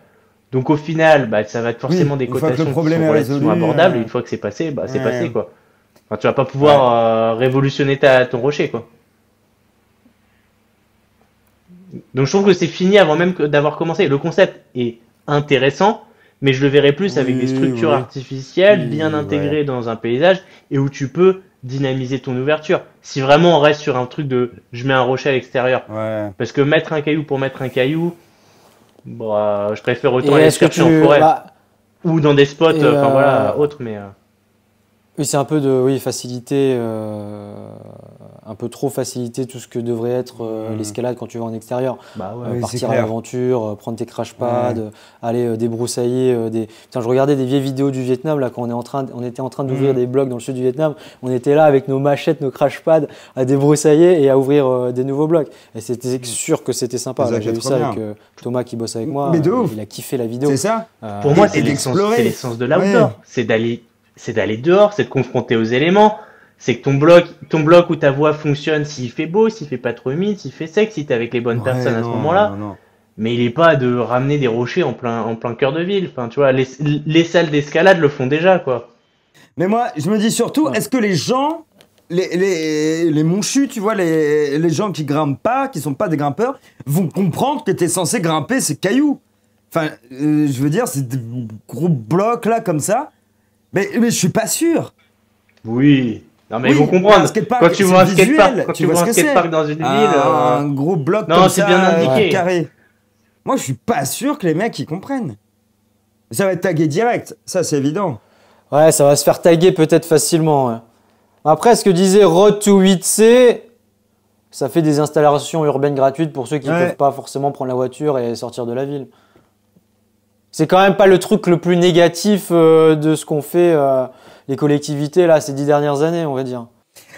Donc au final, bah, ça va être forcément Oui, des une fois que le cotations qui problème sont est relativement résolu, abordables. Et une fois que c'est passé, bah, c'est ouais. passé quoi. Enfin, tu vas pas pouvoir révolutionner ton rocher quoi. Donc je trouve que c'est fini avant même d'avoir commencé. Le concept est intéressant, mais je le verrai plus avec des Oui, structures oui. artificielles Oui, bien ouais. intégrées dans un paysage et où tu peux dynamiser ton ouverture. Si vraiment on reste sur un truc de je mets un rocher à l'extérieur, Ouais. parce que mettre un caillou pour mettre un caillou, bah, je préfère Et autant aller est-ce que chercher en forêt bah, ou dans des spots, et, enfin voilà, autres, mais oui, c'est un peu de faciliter, un peu trop faciliter tout ce que devrait être l'escalade quand tu vas en extérieur. bah ouais. Oui, c'est Partir à clair. l'aventure, prendre tes crash pads, aller débroussailler des. Putain, je regardais des vieilles vidéos du Vietnam là quand on était en train d'ouvrir des blocs dans le sud du Vietnam. On était là avec nos machettes, nos crash pads à débroussailler et à ouvrir des nouveaux blocs. Et c'était sûr que c'était sympa. Ça Là, j'ai fait vu trop ça bien. avec Thomas qui bosse avec moi. Mais de ouf. Il a kiffé la vidéo. C'est ça. Pour moi, c'est et l'essence, d'explorer. c'est l'essence de l'outdoor. Ouais. C'est d'aller dehors, c'est de confronter aux éléments. C'est que ton bloc où ta voix fonctionne s'il fait beau, s'il fait pas trop humide, s'il fait sec, si t'es avec les bonnes personnes à ce non, moment-là. non. Mais il est pas de ramener des rochers en plein cœur de ville. Enfin, tu vois, les salles d'escalade le font déjà, quoi. Mais moi, je me dis surtout, Ouais. est-ce que les gens, les monchus, tu vois, les gens qui grimpent pas, qui sont pas des grimpeurs, vont comprendre que t'es censé grimper ces cailloux? Enfin, je veux dire, c'est des gros blocs là, comme ça. Mais je suis pas sûr. Oui. Non, mais Oui, ils vont comprendre. un skatepark, Quand tu c'est vois un visuel, skatepark, quand tu tu vois vois ce un que skatepark c'est. dans une ville, Un gros bloc non, comme c'est ça, bien indiqué. carré. Moi, je suis pas sûr que les mecs, ils comprennent. Ça va être tagué direct, ça c'est évident. Ouais, ça va se faire taguer peut-être facilement. Ouais. Après, ce que disait Road to 8C, ça fait des installations urbaines gratuites pour ceux qui ne Ouais. peuvent pas forcément prendre la voiture et sortir de la ville. C'est quand même pas le truc le plus négatif de ce qu'ont fait les collectivités là ces 10 dernières années, on va dire.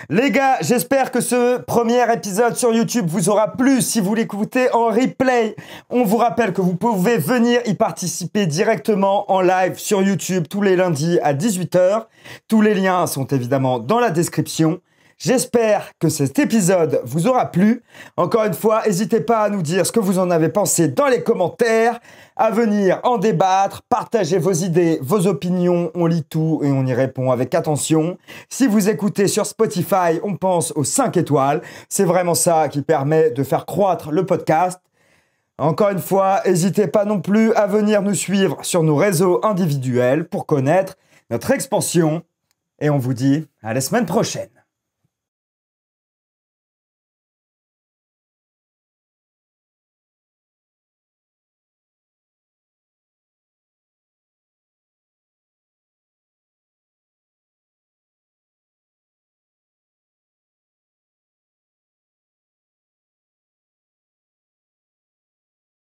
Les gars, j'espère que ce premier épisode sur YouTube vous aura plu. Si vous l'écoutez en replay, on vous rappelle que vous pouvez venir y participer directement en live sur YouTube tous les lundis à 18 h. Tous les liens sont évidemment dans la description. J'espère que cet épisode vous aura plu. Encore une fois, n'hésitez pas à nous dire ce que vous en avez pensé dans les commentaires, à venir en débattre, partager vos idées, vos opinions, on lit tout et on y répond avec attention. Si vous écoutez sur Spotify, on pense aux 5 étoiles. C'est vraiment ça qui permet de faire croître le podcast. Encore une fois, n'hésitez pas non plus à venir nous suivre sur nos réseaux individuels pour connaître notre expansion. Et on vous dit à la semaine prochaine.